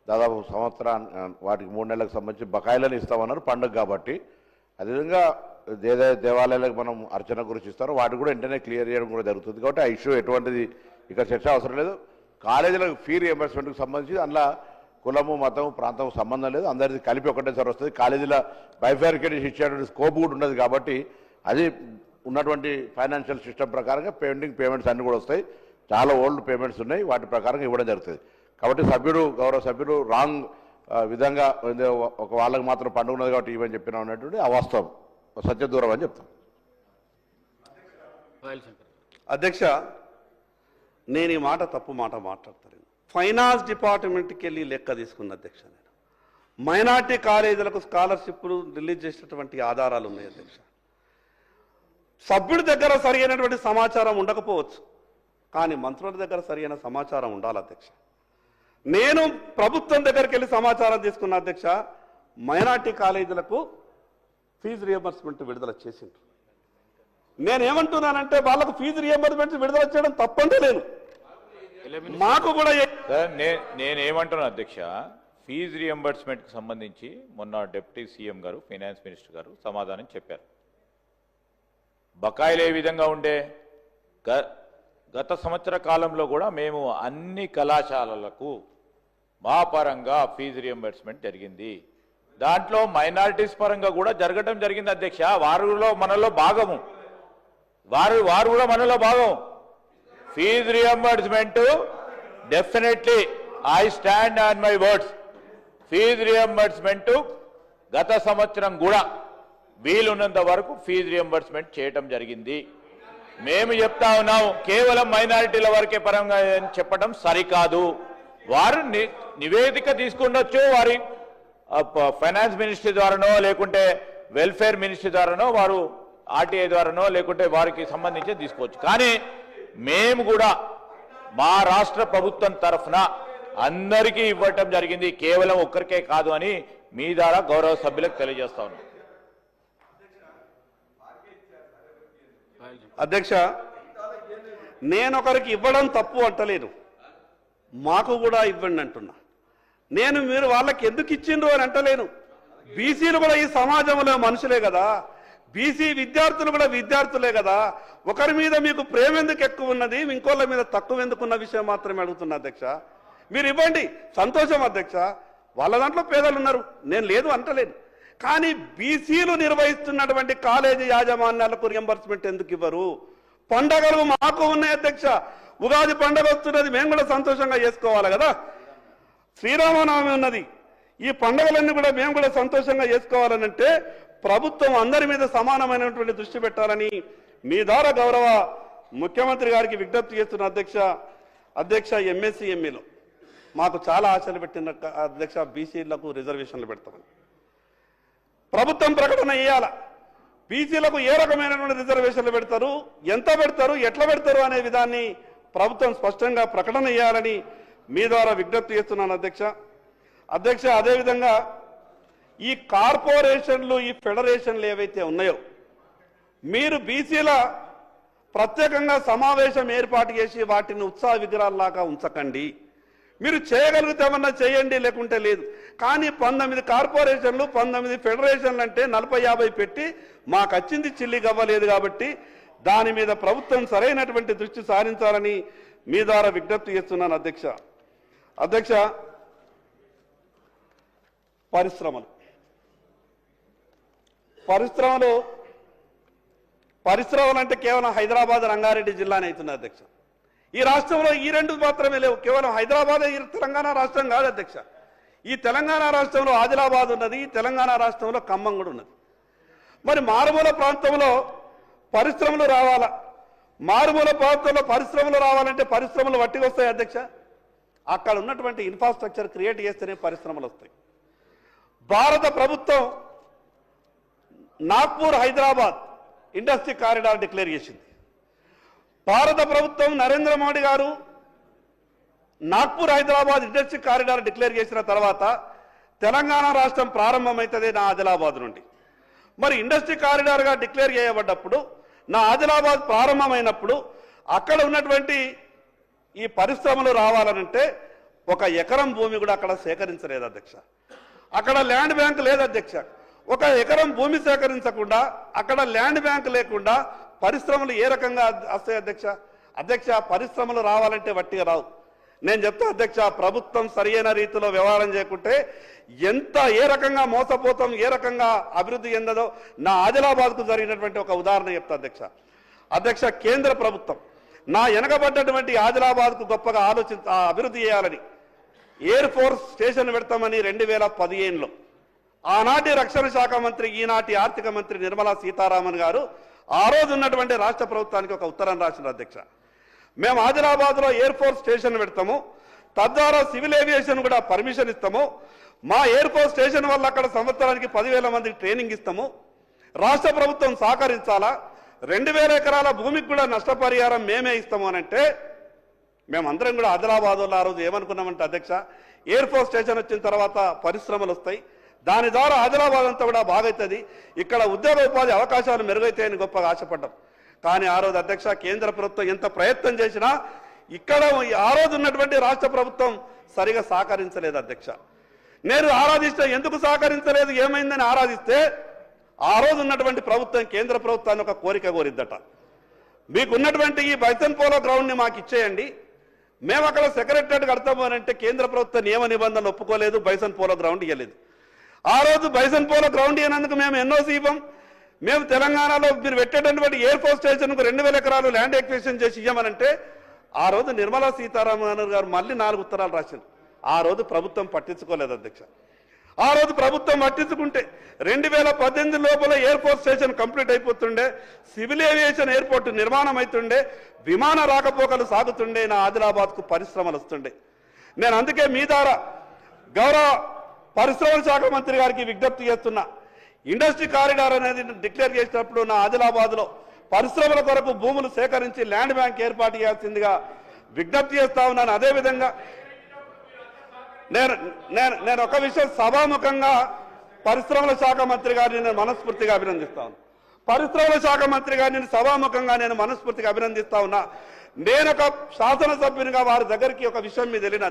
దాదాపు సంవత్సరానికి వాటికి 3 నెలలకు సంబంధించి బకాయిలను ఇస్తామన్నారు పండుగ కాబట్టి. అదేవిధంగా దేవాలయాలకు మనం అర్చన గురించి ఇస్తారో వాటి కూడా వెంటనే క్లియర్ చేయడం కూడా జరుగుతుంది. కాబట్టి ఆ ఇష్యూ ఎటువంటిది ఇక్కడ చర్చ అవసరం లేదు. కాలేజీలకు ఫీ రియంబర్స్మెంట్కి సంబంధించి అందులో కులము మతం ప్రాంతం సంబంధం లేదు, అందరిది కలిపి ఒకటేసారి వస్తుంది. కాలేజీలో బైఫారికేషన్ ఇచ్చేటువంటి స్కోప్ కూడా ఉండదు కాబట్టి అది ఉన్నటువంటి ఫైనాన్షియల్ సిస్టమ్ ప్రకారంగా పెండింగ్ పేమెంట్స్ అన్నీ కూడా వస్తాయి. చాలా ఓల్డ్ పేమెంట్స్ ఉన్నాయి, వాటి ప్రకారంగా ఇవ్వడం జరుగుతుంది. కాబట్టి గౌరవ సభ్యుడు రాంగ్ విధంగా ఒక వాళ్ళకి మాత్రం పండుగ ఉన్నది కాబట్టి ఇవని చెప్పినా ఉన్నటువంటి అవాస్తవం, సత్యదూరం అని చెప్తాం. అధ్యక్ష, నేను ఈ మాట తప్పు మాట మాట్లాడతాను. ఫైనాన్స్ డిపార్ట్మెంట్కి వెళ్ళి లెక్క తీసుకున్న అధ్యక్ష, నేను మైనార్టీ కాలేజీలకు స్కాలర్షిప్లు రిలీజ్ చేసినటువంటి ఆధారాలు ఉన్నాయి అధ్యక్ష. సభ్యుడి దగ్గర సరైనటువంటి సమాచారం ఉండకపోవచ్చు, కానీ మంత్రుల దగ్గర సరైన సమాచారం ఉండాలి అధ్యక్ష. నేను ప్రభుత్వం దగ్గరికి వెళ్ళి సమాచారం తీసుకున్న అధ్యక్ష, మైనార్టీ కాలేజీలకు ఫీజు రియంబర్స్మెంట్ విడుదల చేసిండ్రు. నేనేమంటున్నానంటే వాళ్ళకు ఫీజు రియంబర్స్మెంట్ విడుదల చేయడం తప్పంటే లేదు, మాకు కూడా నేనేమంటున్నా అధ్యక్ష, ఫీజు రియంబర్స్మెంట్ కి సంబంధించి మొన్న డిప్యూటీ సీఎం గారు ఫైనాన్స్ మినిస్టర్ గారు సమాధానం చెప్పారు. బకాయిలు ఏ విధంగా ఉండే గత సంవత్సర కాలంలో కూడా మేము అన్ని కళాశాలలకు మా పరంగా ఫీజు రియంబర్స్మెంట్ జరిగింది. దాంట్లో మైనారిటీస్ పరంగా కూడా జరగడం జరిగింది అధ్యక్ష. మనలో భాగము వారు కూడా మనలో భాగం. Fee reimbursement definitely I stand on my words. Fee reimbursement గత సంవత్సరం కూడా వీలున్నంత వరకు ఫీజు రియంబర్స్మెంట్ చేయటం జరిగింది. మేము చెప్తా ఉన్నాం, కేవలం మైనారిటీల వరకే పరంగా చెప్పడం సరికాదు. వారు నివేదిక తీసుకుండొచ్చు, వారి ఫైనాన్స్ మినిస్ట్రీ ద్వారానో లేకుంటే వెల్ఫేర్ మినిస్ట్రీ ద్వారానో వారు ఆర్టీఐ ద్వారానో లేకుంటే వారికి సంబంధించి తీసుకోవచ్చు. కానీ మేము కూడా మా రాష్ట్ర ప్రభుత్వం తరఫున అందరికీ ఇవ్వటం జరిగింది, కేవలం ఒక్కరికే కాదు అని మీ ద్వారా గౌరవ సభ్యులకు తెలియజేస్తా ఉన్నాం. అధ్యక్ష, నేను ఒకరికి ఇవ్వడం తప్పు అంటలేను, మాకు కూడా ఇవ్వండి అంటున్నా. మీరు వాళ్ళకి ఎందుకు ఇచ్చిండ్రు అని అంటలేను. బీసీలు కూడా ఈ సమాజంలో మనుషులే కదా, బీసీ విద్యార్థులు కూడా విద్యార్థులే కదా. ఒకరి మీద మీకు ప్రేమ ఎందుకు ఎక్కువ ఉన్నది, ఇంకోళ్ళ మీద తక్కువ ఎందుకున్న విషయం మాత్రమే అడుగుతున్నా అధ్యక్ష. మీరు ఇవ్వండి, సంతోషం అధ్యక్ష. వాళ్ళ దాంట్లో పేదలు ఉన్నారు, నేను లేదు అంటలేను. కానీ బీసీలు నిర్వహిస్తున్నటువంటి కాలేజీ యాజమాన్యాలకు రియంబర్స్మెంట్ ఎందుకు ఇవ్వరు? పండగలు మాకు ఉన్నాయి అధ్యక్ష. ఉగాది పండగ వస్తున్నది, మేము కూడా సంతోషంగా చేసుకోవాలి కదా. శ్రీరామనవమి ఉన్నది, ఈ పండుగలన్నీ కూడా మేము కూడా సంతోషంగా చేసుకోవాలనంటే ప్రభుత్వం అందరి మీద సమానమైనటువంటి దృష్టి పెట్టాలని మీ ద్వారా గౌరవ ముఖ్యమంత్రి గారికి విజ్ఞప్తి చేస్తున్న అధ్యక్ష. ఎంఎస్సీ ఎంఈలో మాకు చాలా ఆశలు పెట్టిన అధ్యక్ష, బీసీలకు రిజర్వేషన్లు పెడతామని ప్రభుత్వం ప్రకటన చేయాల. బీసీలకు ఏ రకమైనటువంటి రిజర్వేషన్లు పెడతారు, ఎంత పెడతారు, ఎట్లా పెడతారు అనే విధాన్ని ప్రభుత్వం స్పష్టంగా ప్రకటన చేయాలని మీ ద్వారా విజ్ఞప్తి చేస్తున్నాను అధ్యక్ష. అదేవిధంగా ఈ కార్పొరేషన్లు, ఈ ఫెడరేషన్లు ఏవైతే ఉన్నాయో, మీరు బీసీల ప్రత్యేకంగా సమావేశం ఏర్పాటు చేసి వాటిని ఉత్సాహ విగ్రహాల్లాగా ఉంచకండి. మీరు చేయగలుగుతామన్నా చేయండి, లేకుంటే లేదు. కానీ 19 కార్పొరేషన్లు, 19 ఫెడరేషన్లు అంటే 40-50 పెట్టి మాకు వచ్చింది చిల్లి గవ్వలేదు. కాబట్టి దాని మీద ప్రభుత్వం సరైనటువంటి దృష్టి సారించాలని మీ ద్వారా విజ్ఞప్తి చేస్తున్నాను అధ్యక్ష. పరిశ్రమలు అంటే కేవలం హైదరాబాద్, రంగారెడ్డి జిల్లానే అవుతుంది అధ్యక్ష. ఈ రాష్ట్రంలో ఈ రెండు మాత్రమే లేవు, కేవలం హైదరాబాద్ తెలంగాణ రాష్ట్రం కాదు అధ్యక్ష. ఈ తెలంగాణ రాష్ట్రంలో ఆదిలాబాద్ ఉన్నది, ఈ తెలంగాణ రాష్ట్రంలో ఖమ్మం కూడా ఉన్నది. మరి మారుమూల ప్రాంతంలో పరిశ్రమలు రావాలా? మారుమూల ప్రాంతంలో పరిశ్రమలు రావాలంటే పరిశ్రమలు వట్టికి వస్తాయి అధ్యక్ష. అక్కడ ఉన్నటువంటి ఇన్ఫ్రాస్ట్రక్చర్ క్రియేట్ చేస్తేనే పరిశ్రమలు వస్తాయి. భారత ప్రభుత్వం Nagpur Hyderabad industry corridor declare చేసింది. భారత ప్రభుత్వం నరేంద్ర మోడీ గారు Nagpur Hyderabad industry corridor declare చేసిన తర్వాత తెలంగాణ రాష్ట్రం ప్రారంభమవుతుంది నా ఆదిలాబాద్ నుండి. మరి ఇండస్ట్రీ కారిడార్గా డిక్లేర్ చేయబడ్డప్పుడు, నా ఆదిలాబాద్ ప్రారంభమైనప్పుడు అక్కడ ఉన్నటువంటి ఈ పరిశ్రమలు రావాలనంటే 1 ఎకరం భూమి కూడా అక్కడ సేకరించలేదు అధ్యక్ష. అక్కడ ల్యాండ్ బ్యాంక్ లేదు అధ్యక్ష. 1 ఎకరం భూమి సేకరించకుండా, అక్కడ ల్యాండ్ బ్యాంక్ లేకుండా పరిశ్రమలు ఏ రకంగా వస్తాయి అధ్యక్ష? పరిశ్రమలు రావాలంటే వట్టిగా రావు. నేను చెప్తా అధ్యక్ష, ప్రభుత్వం సరియైన రీతిలో వ్యవహారం చేయకుంటే ఏ రకంగా మోసపోతాం, ఏ రకంగా అభివృద్ధి చెందదో నా ఆదిలాబాద్కు జరిగినటువంటి ఒక ఉదాహరణ చెప్తా అధ్యక్ష. కేంద్ర ప్రభుత్వం నా వెనకబడ్డటువంటి ఆదిలాబాద్కు గొప్పగా అభివృద్ధి చేయాలని ఎయిర్ ఫోర్స్ స్టేషన్ పెడతామని 2015లో ఆనాటి రక్షణ శాఖ మంత్రి, ఈనాటి ఆర్థిక మంత్రి నిర్మలా సీతారామన్ గారు ఆ రోజు ఉన్నటువంటి రాష్ట్ర ప్రభుత్వానికి ఒక ఉత్తరం రాసిన అధ్యక్ష. మేము ఆదిలాబాద్లో ఎయిర్ ఫోర్స్ స్టేషన్ పెడతాము, తద్వారా సివిల్ ఏవియేషన్ కూడా పర్మిషన్ ఇస్తాము, మా ఎయిర్ ఫోర్స్ స్టేషన్ వల్ల అక్కడ సంవత్సరానికి 10,000 మందికి ట్రైనింగ్ ఇస్తాము, రాష్ట్ర ప్రభుత్వం సహకరించాలా, 2,000 ఎకరాల భూమికి కూడా నష్టపరిహారం మేమే ఇస్తాము అని అంటే మేమందరం కూడా ఆదిలాబాద్లో ఆ రోజు ఏమనుకున్నామంటే అధ్యక్ష, ఎయిర్ ఫోర్స్ స్టేషన్ వచ్చిన తర్వాత పరిశ్రమలు వస్తాయి, దాని ద్వారా ఆదిలాబాద్ అంతా కూడా బాగవుతుంది, ఇక్కడ ఉద్యోగ ఉపాధి అవకాశాలు మెరుగైతాయని గొప్పగా ఆశపడ్డాం. కానీ ఆ రోజు అధ్యక్ష కేంద్ర ప్రభుత్వం ఎంత ప్రయత్నం చేసినా ఇక్కడ ఆ రోజు ఉన్నటువంటి రాష్ట్ర ప్రభుత్వం సరిగా సహకరించలేదు అధ్యక్ష. నేను ఆరాధిస్తే ఎందుకు సహకరించలేదు, ఏమైందని ఆరాధిస్తే ఆ రోజు ఉన్నటువంటి ప్రభుత్వం కేంద్ర ప్రభుత్వాన్ని ఒక కోరిక కోరిద్దట, మీకున్నటువంటి ఈ బైసన్ పోలో గ్రౌండ్ని మాకు ఇచ్చేయండి, మేము అక్కడ సెక్రటరేట్ కడతాము అని అంటే కేంద్ర ప్రభుత్వ నియమ నిబంధనలు ఒప్పుకోలేదు, బైసన్ పోలో గ్రౌండ్ ఇవ్వలేదు. ఆ రోజు బైసన్ పోలో గ్రౌండ్ ఇవ్వనందుకు మేము ఎన్ఓసి ఇవ్వం, మేము తెలంగాణలో మీరు పెట్టేటటువంటి ఎయిర్ ఫోర్స్ స్టేషన్కు 2,000 ఎకరాలు ల్యాండ్ ఎక్విజిషన్ చేసి ఇవ్వమనంటే ఆ రోజు నిర్మలా సీతారామన్ గారు మళ్ళీ 4 ఉత్తరాలు రాశారు. ఆ రోజు ప్రభుత్వం పట్టించుకోలేదు అధ్యక్ష. ఆ రోజు ప్రభుత్వం పట్టించుకుంటే 2018 లోపల ఎయిర్ ఫోర్స్ స్టేషన్ కంప్లీట్ అయిపోతుండే, సివిల్ ఏవియేషన్ ఎయిర్పోర్ట్ నిర్మాణం అవుతుండే, విమాన రాకపోకలు సాగుతుండే, నా ఆదిలాబాద్కు పరిశ్రమలు వస్తుండే. నేను అందుకే మీ ద్వారా గౌరవ పరిశ్రమల శాఖ మంత్రి గారికి విజ్ఞప్తి చేస్తున్నా, ఇండస్ట్రీ కారిడార్ అనేది డిక్లేర్ చేసినప్పుడు నా ఆదిలాబాద్లో పరిశ్రమల కొరకు భూములు సేకరించి ల్యాండ్ బ్యాంక్ ఏర్పాటు చేయాల్సిందిగా విజ్ఞప్తి చేస్తా ఉన్నాను. అదేవిధంగా నేను ఒక విషయం సభాముఖంగా పరిశ్రమల శాఖ మంత్రి గారిని నేను మనస్ఫూర్తిగా అభినందిస్తాను. పరిశ్రమల శాఖ మంత్రి గారిని సభాముఖంగా నేను మనస్ఫూర్తిగా అభినందిస్తా ఉన్నా. నేను ఒక శాసనసభ్యునిగా వారి దగ్గరికి ఒక విషయం మీద వెళ్ళిన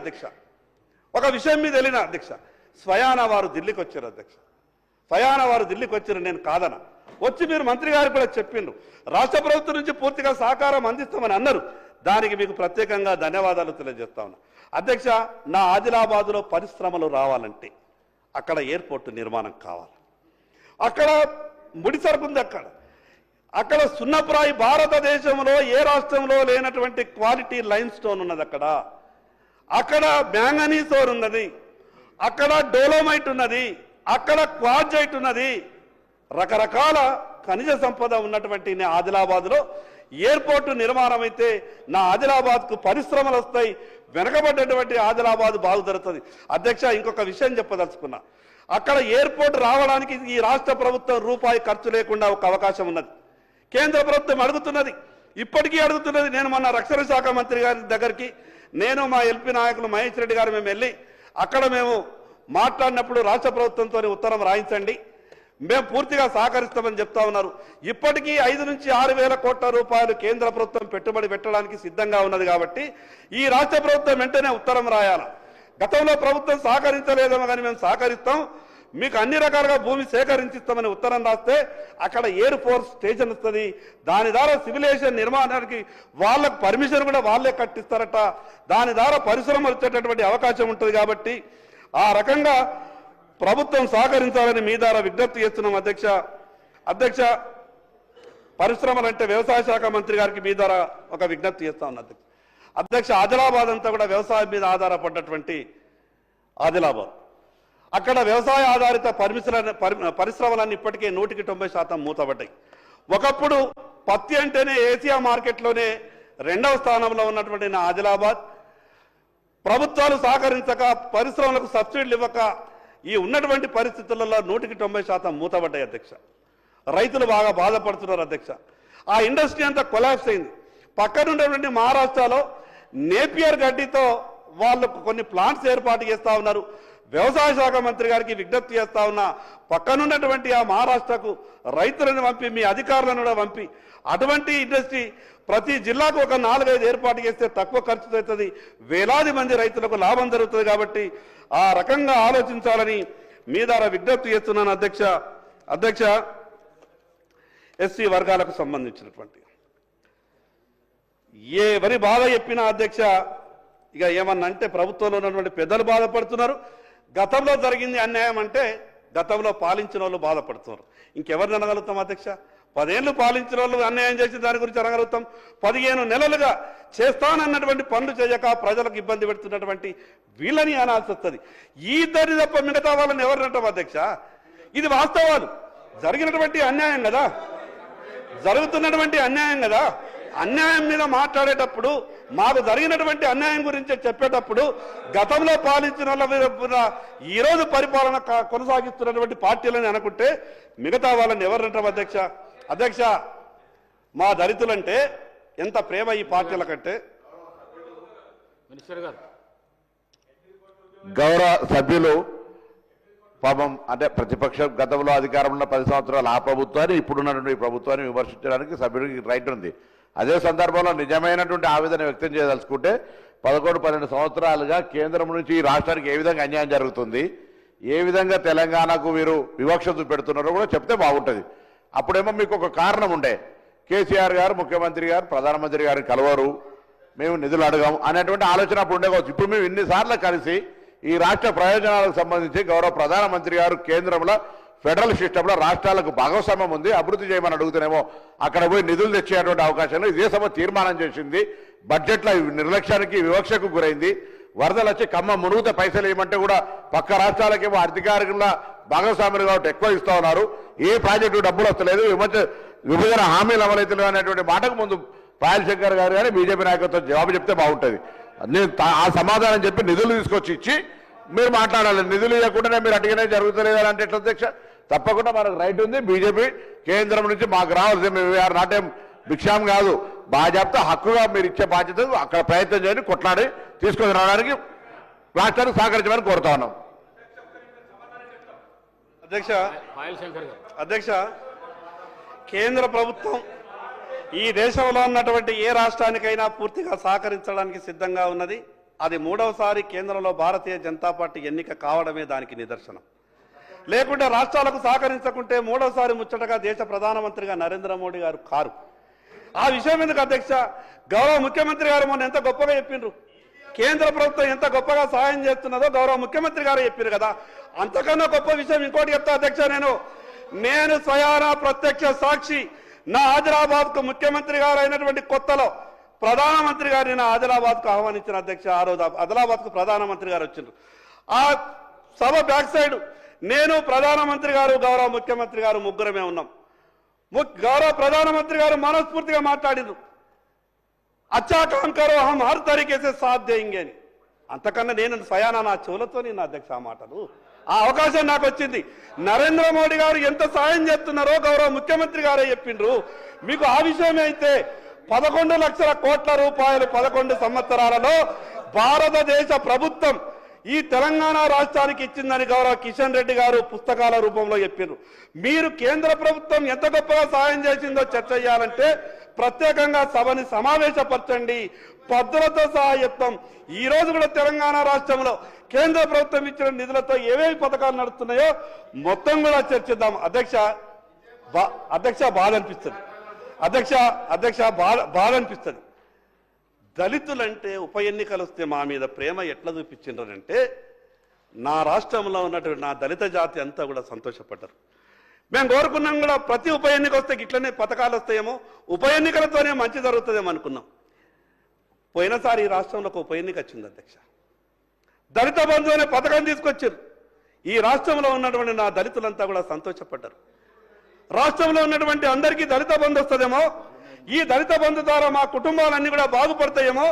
అధ్యక్ష, స్వయాన వారు ఢిల్లీకి వచ్చారు అధ్యక్ష, ఢిల్లీకి వచ్చారు, నేను కాదన వచ్చి మీరు మంత్రి గారు కూడా చెప్పిండ్రు, రాష్ట్ర ప్రభుత్వం నుంచి పూర్తిగా సహకారం అందిస్తామని అన్నారు. దానికి మీకు ప్రత్యేకంగా ధన్యవాదాలు తెలియజేస్తా ఉన్నా అధ్యక్ష. నా ఆదిలాబాదులో పరిశ్రమలు రావాలంటే అక్కడ ఎయిర్పోర్ట్ నిర్మాణం కావాలి, అక్కడ ముడి సరుకు ఉంది, అక్కడ సున్నప్రాయి భారతదేశంలో ఏ రాష్ట్రంలో లేనటువంటి క్వాలిటీ లైమ్ స్టోన్ ఉన్నది, అక్కడ మ్యాంగనీస్ ఓర్ ఉన్నది, అక్కడ డోలోమైట్ ఉన్నది, అక్కడ క్వార్జైట్ ఉన్నది, రకరకాల ఖనిజ సంపద ఉన్నటువంటి ఆదిలాబాద్లో ఎయిర్పోర్టు నిర్మాణం అయితే నా ఆదిలాబాద్కు పరిశ్రమలు వస్తాయి, వెనకబడ్డటువంటి ఆదిలాబాద్ బాగుజరుగుతుంది అధ్యక్ష. ఇంకొక విషయం చెప్పదలుచుకున్నా, అక్కడ ఎయిర్పోర్ట్ రావడానికి ఈ రాష్ట్ర ప్రభుత్వం రూపాయి ఖర్చు లేకుండా ఒక అవకాశం ఉన్నది. కేంద్ర ప్రభుత్వం అడుగుతున్నది, ఇప్పటికీ అడుగుతున్నది. నేను మొన్న రక్షణ శాఖ మంత్రి గారి దగ్గరికి నేను మా ఎల్పీ నాయకులు మహేష్ రెడ్డి గారు మేము వెళ్ళి అక్కడ మేము మాట్లాడినప్పుడు రాష్ట్ర ప్రభుత్వంతో ఉత్తరం రాయించండి, మేము పూర్తిగా సహకరిస్తామని చెప్తా ఉన్నారు. ఇప్పటికీ 5 నుంచి 6 వేల కోట్ల రూపాయలు కేంద్ర ప్రభుత్వం పెట్టుబడి పెట్టడానికి సిద్ధంగా ఉన్నది. కాబట్టి ఈ రాష్ట్ర ప్రభుత్వం వెంటనే ఉత్తరం రాయాల. గతంలో ప్రభుత్వం సహకరించలేదేమో కానీ మేము సహకరిస్తాం, మీకు అన్ని రకాలుగా భూమి సేకరించిస్తామని ఉత్తరం రాస్తే అక్కడ ఎయిర్ ఫోర్స్ స్టేషన్ వస్తుంది, దాని ద్వారా సివిలేషన్ నిర్మాణానికి వాళ్ళకు పర్మిషన్ కూడా వాళ్ళే కట్టిస్తారట, దాని ద్వారా పరిశ్రమలు వచ్చేటటువంటి అవకాశం ఉంటుంది. కాబట్టి ఆ రకంగా ప్రభుత్వం సహకరించాలని మీ ద్వారా విజ్ఞప్తి చేస్తున్నాం అధ్యక్ష. పరిశ్రమలంటే వ్యవసాయ శాఖ మంత్రి గారికి మీ ద్వారా ఒక విజ్ఞప్తి చేస్తా ఉన్నాను అధ్యక్ష. ఆదిలాబాద్ అంతా కూడా వ్యవసాయం మీద ఆధారపడ్డటువంటి ఆదిలాబాద్, అక్కడ వ్యవసాయ ఆధారిత పరిశ్రమలన్నీ ఇప్పటికే 190% మూతపడ్డాయి. ఒకప్పుడు పత్తి అంటేనే ఏసియా మార్కెట్లోనే 2వ స్థానంలో ఉన్నటువంటి నా ఆదిలాబాద్ ప్రభుత్వాలు సహకరించక, పరిశ్రమలకు సబ్సిడీలు ఇవ్వక ఈ ఉన్నటువంటి పరిస్థితులలో 190% మూతపడ్డాయి అధ్యక్ష. రైతులు బాగా బాధపడుతున్నారు అధ్యక్ష. ఆ ఇండస్ట్రీ అంతా కొలాప్స్ అయింది. పక్కనున్నటువంటి మహారాష్ట్రలో నేపియర్ గడ్డితో వాళ్ళు కొన్ని ప్లాంట్స్ ఏర్పాటు చేస్తా ఉన్నారు. వ్యవసాయ శాఖ మంత్రి గారికి విజ్ఞప్తి చేస్తా ఉన్నా, పక్కనున్నటువంటి ఆ మహారాష్ట్రకు రైతులను పంపి మీ అధికారులను కూడా పంపి అటువంటి ఇండస్ట్రీ ప్రతి జిల్లాకు ఒక 4-5 ఏర్పాటు చేస్తే తక్కువ ఖర్చుతో అవుతుంది, వేలాది మంది రైతులకు లాభం జరుగుతుంది. కాబట్టి ఆ రకంగా ఆలోచించాలని మీ ద్వారా విజ్ఞప్తి చేస్తున్నాను అధ్యక్ష. ఎస్సీ వర్గాలకు సంబంధించినటువంటి ఎవరి బాధ చెప్పినా అధ్యక్ష ఇక ఏమన్నా అంటే ప్రభుత్వంలో ఉన్నటువంటి పెద్దలు బాధపడుతున్నారు. గతంలో జరిగింది అన్యాయం అంటే గతంలో పాలించిన వాళ్ళు బాధపడుతున్నారు. ఇంకెవరిని అనగలుగుతాం అధ్యక్ష? 10 ఏళ్ళు పాలించిన వాళ్ళు అన్యాయం చేసి దాని గురించి అనగలుగుతాం? 15 నెలలుగా చేస్తానన్నటువంటి పనులు చేయక ప్రజలకు ఇబ్బంది పెడుతున్నటువంటి వీళ్ళని అనాల్సి వస్తుంది. ఈ ఇద్దరిని తప్ప మిగతా వాళ్ళని ఎవరినంటాం అధ్యక్ష? ఇది వాస్తవాలు, జరిగినటువంటి అన్యాయం కదా, జరుగుతున్నటువంటి అన్యాయం కదా. అన్యాయం మీద మాట్లాడేటప్పుడు, మాకు జరిగినటువంటి అన్యాయం గురించి చెప్పేటప్పుడు గతంలో పాలించిన వాళ్ళ మీద ఈరోజు పరిపాలన కొనసాగిస్తున్నటువంటి పార్టీలని అనుకుంటే మిగతా వాళ్ళని ఎవరంటాం అధ్యక్ష? అధ్యక్ష, మా దళితులంటే ఎంత ప్రేమ ఈ పార్టీల కంటే. మినిస్టర్ గారు, గౌరవ సభ్యులు పాపం అంటే ప్రతిపక్షం గతంలో అధికారంలో ఉన్న 10 సంవత్సరాలు ఆ ప్రభుత్వాన్ని, ఇప్పుడున్నటువంటి ఈ ప్రభుత్వాన్ని విమర్శించడానికి సభ్యుడికి రైట్ ఉంది. అదే సందర్భంలో నిజమైనటువంటి ఆవేదన వ్యక్తం చేయదలుచుకుంటే 11-12 సంవత్సరాలుగా కేంద్రం నుంచి ఈ రాష్ట్రానికి ఏ విధంగా అన్యాయం జరుగుతుంది, ఏ విధంగా తెలంగాణకు మీరు వివక్ష చూపెడుతున్నారో కూడా చెప్తే బాగుంటుంది. అప్పుడేమో మీకు ఒక కారణం ఉండే, కేసీఆర్ గారు ముఖ్యమంత్రి గారు ప్రధానమంత్రి గారిని కలవరు, మేము నిధులు అడగాం అనేటువంటి ఆలోచన అప్పుడు ఉండేవచ్చు. ఇప్పుడు మేము ఇన్నిసార్లు కలిసి ఈ రాష్ట్ర ప్రయోజనాలకు సంబంధించి గౌరవ ప్రధానమంత్రి గారు కేంద్రంలో ఫెడరల్ సిస్టంలో రాష్ట్రాలకు భాగస్వామ్యం ఉంది, అభివృద్ధి చేయమని అడుగుతున్నామో అక్కడ పోయి నిధులు తెచ్చేటువంటి అవకాశంలో ఇదే సభ తీర్మానం చేసింది. బడ్జెట్లో నిర్లక్ష్యానికి వివక్షకు గురైంది. వరదలు వచ్చి కమ్మ మునుగుత పైసలు ఏమంటే కూడా పక్క రాష్ట్రాలకేమో అధికారికంగా భాగస్వాములు కాబట్టి ఎక్కువ ఇస్తా ఉన్నారు, ఏ ప్రాజెక్టు డబ్బులు వస్తలేదు, విభజన హామీలు అమలవుతలేదు అనేటువంటి మాటకు ముందు పాయల్ శంకర్ గారు కానీ బీజేపీ నాయకత్వం జవాబు చెప్తే బాగుంటుంది. నేను ఆ సమాధానం చెప్పి నిధులు తీసుకొచ్చి ఇచ్చి మీరు మాట్లాడాలి. నిధులు ఇవ్వకుండానే మీరు అడిగినే జరుగుతలేదు అంటే ఎట్లా అధ్యక్ష? తప్పకుండా మనకు రైట్ ఉంది. బీజేపీ కేంద్రం నుంచి మాకు రావాల్సింది, మేము వీఆర్ నాట్ ఏం భిక్షాం కాదు, బాధ్యత హక్కుగా మీరు ఇచ్చే బాధ్యత అక్కడ ప్రయత్నం చేయండి, కొట్లాడి తీసుకొని రావడానికి రాష్ట్రానికి సహకరించమని కోరుతా ఉన్నాం. అధ్యక్ష, పాయల్ శంకర్ గారు, అధ్యక్ష, కేంద్ర ప్రభుత్వం ఈ దేశంలో ఉన్నటువంటి ఏ రాష్ట్రానికైనా పూర్తిగా సహకరించడానికి సిద్ధంగా ఉన్నది. అది 3వసారి కేంద్రంలో భారతీయ జనతా పార్టీ ఎన్నిక కావడమే దానికి నిదర్శనం. లేకుంటే రాష్ట్రాలకు సహకరించకుంటే 3వసారి ముచ్చటగా దేశ ప్రధానమంత్రిగా నరేంద్ర మోడీ గారు కారు. ఆ విషయం ఎందుకు అధ్యక్ష? గౌరవ ముఖ్యమంత్రి గారు మొన్న ఎంత గొప్పగా చెప్పిండ్రు, కేంద్ర ప్రభుత్వం ఎంత గొప్పగా సహాయం చేస్తున్నదో గౌరవ ముఖ్యమంత్రి గారు చెప్పారు కదా. అంతకన్నా గొప్ప విషయం ఇంకోటి చెప్తా అధ్యక్ష. నేను స్వయానా ప్రత్యక్ష సాక్షి. నా ఆదిలాబాద్కు ముఖ్యమంత్రి గారు అయినటువంటి కొత్తలో ప్రధానమంత్రి గారిని నా ఆదిలాబాద్కు ఆహ్వానించిన అధ్యక్ష. ఆ రోజు ఆదిలాబాద్కు ప్రధానమంత్రి గారు వచ్చిండ్రు. ఆ సభ బ్యాక్ సైడ్ నేను, ప్రధానమంత్రి గారు, గౌరవ ముఖ్యమంత్రి గారు ముగ్గురమే ఉన్నాం. గౌరవ ప్రధానమంత్రి గారు మనస్ఫూర్తిగా మాట్లాడిండ్రు, అచ్చా కామ్ కరో హమ్ హర్ తరీకే సే సాథ్ దేంగే అని. అంతకన్నా నేను స్వయానా నా చెవులతో నా అధ్యక్ష ఆ మాటలు, ఆ అవకాశం నాకు వచ్చింది. నరేంద్ర మోడీ గారు ఎంత సాయం చేస్తున్నారో గౌరవ ముఖ్యమంత్రి గారే చెప్పిండ్రు. మీకు ఆ విషయమే అయితే 11 లక్షల కోట్ల రూపాయలు 11 సంవత్సరాలలో భారతదేశ ప్రభుత్వం ఈ తెలంగాణ రాష్ట్రానికి ఇచ్చిందని గౌరవ కిషన్ రెడ్డి గారు పుస్తకాల రూపంలో చెప్పారు. మీరు కేంద్ర ప్రభుత్వం ఎంత గొప్పగా సాయం చేసిందో చర్చ చేయాలంటే ప్రత్యేకంగా సభని సమావేశపరచండి, పద్ధతులతో సహా చెప్తాం. ఈ రోజు కూడా తెలంగాణ రాష్ట్రంలో కేంద్ర ప్రభుత్వం ఇచ్చిన నిధులతో ఏవేవి పథకాలు నడుస్తున్నాయో మొత్తం కూడా చర్చిద్దాం. అధ్యక్ష బాధ అనిపిస్తుంది. అధ్యక్ష బాధ అనిపిస్తుంది. దళితులంటే ఉప ఎన్నికలు వస్తే మా మీద ప్రేమ ఎట్లా చూపించిండ్రంటే నా రాష్ట్రంలో ఉన్నటువంటి నా దళిత జాతి అంతా కూడా సంతోషపడ్డారు. మేము కోరుకున్నాం కూడా ప్రతి ఉప ఎన్నిక వస్తే ఇట్లనే పథకాలు వస్తాయేమో, ఉప ఎన్నికలతోనే మంచి జరుగుతుందేమో అనుకున్నాం. పోయినసారి ఈ రాష్ట్రంలో ఒక ఉప ఎన్నిక వచ్చింది అధ్యక్ష. దళిత బంధు అనే పథకం తీసుకొచ్చారు. ఈ రాష్ట్రంలో ఉన్నటువంటి నా దళితులంతా కూడా సంతోషపడ్డారు. రాష్ట్రంలో ఉన్నటువంటి అందరికీ దళిత బంధు వస్తుందేమో, ఈ దళిత బంధు ద్వారా మా కుటుంబాలన్నీ కూడా బాగుపడతాయేమో,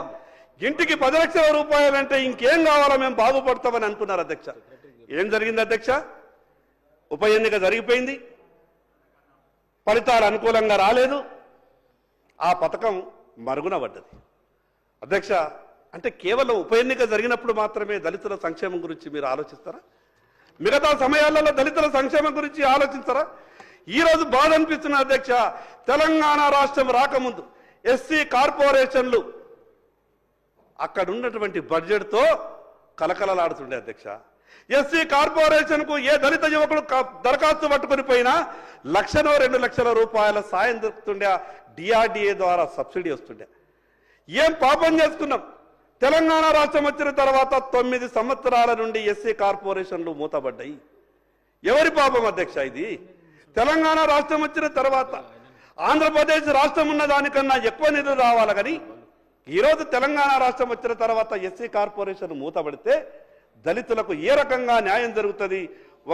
ఇంటికి 10 లక్షల రూపాయలంటే ఇంకేం కావాలో మేము బాగుపడతామని అనుకున్నారు అధ్యక్ష. ఏం జరిగింది అధ్యక్ష? ఉప ఎన్నిక జరిగిపోయింది, ఫలితాలు అనుకూలంగా రాలేదు, ఆ పథకం మరుగున పడ్డది. అధ్యక్ష, అంటే కేవలం ఉప ఎన్నిక జరిగినప్పుడు మాత్రమే దళితుల సంక్షేమం గురించి మీరు ఆలోచిస్తారా? మిగతా సమయాలలో దళితుల సంక్షేమం గురించి ఆలోచించరా? ఈ రోజు బాధ అనిపిస్తున్న అధ్యక్ష, తెలంగాణ రాష్ట్రం రాకముందు ఎస్సీ కార్పొరేషన్లు అక్కడ ఉన్నటువంటి బడ్జెట్తో కలకలలాడుతుండే అధ్యక్ష. ఎస్సీ కార్పొరేషన్ కు ఏ దళిత యువకుడు దరఖాస్తు పట్టుకుని పోయినా 1-2 లక్షల రూపాయల సాయం దొరుకుతుండే, డిఆర్డిఏ ద్వారా సబ్సిడీ వస్తుండే. ఏం పాపం చేసుకున్నాం? తెలంగాణ రాష్ట్రం వచ్చిన తర్వాత 9 సంవత్సరాల నుండి ఎస్సీ కార్పొరేషన్లు మూతబడ్డాయి. ఎవరి పాపం అధ్యక్ష ఇది? తెలంగాణ రాష్ట్రం వచ్చిన తర్వాత ఆంధ్రప్రదేశ్ రాష్ట్రం ఉన్న దానికన్నా ఎక్కువ నిధులు రావాలి కానీ ఈరోజు తెలంగాణ రాష్ట్రం వచ్చిన తర్వాత ఎస్సీ కార్పొరేషన్ మూతబడితే దళితులకు ఏ రకంగా న్యాయం జరుగుతుంది?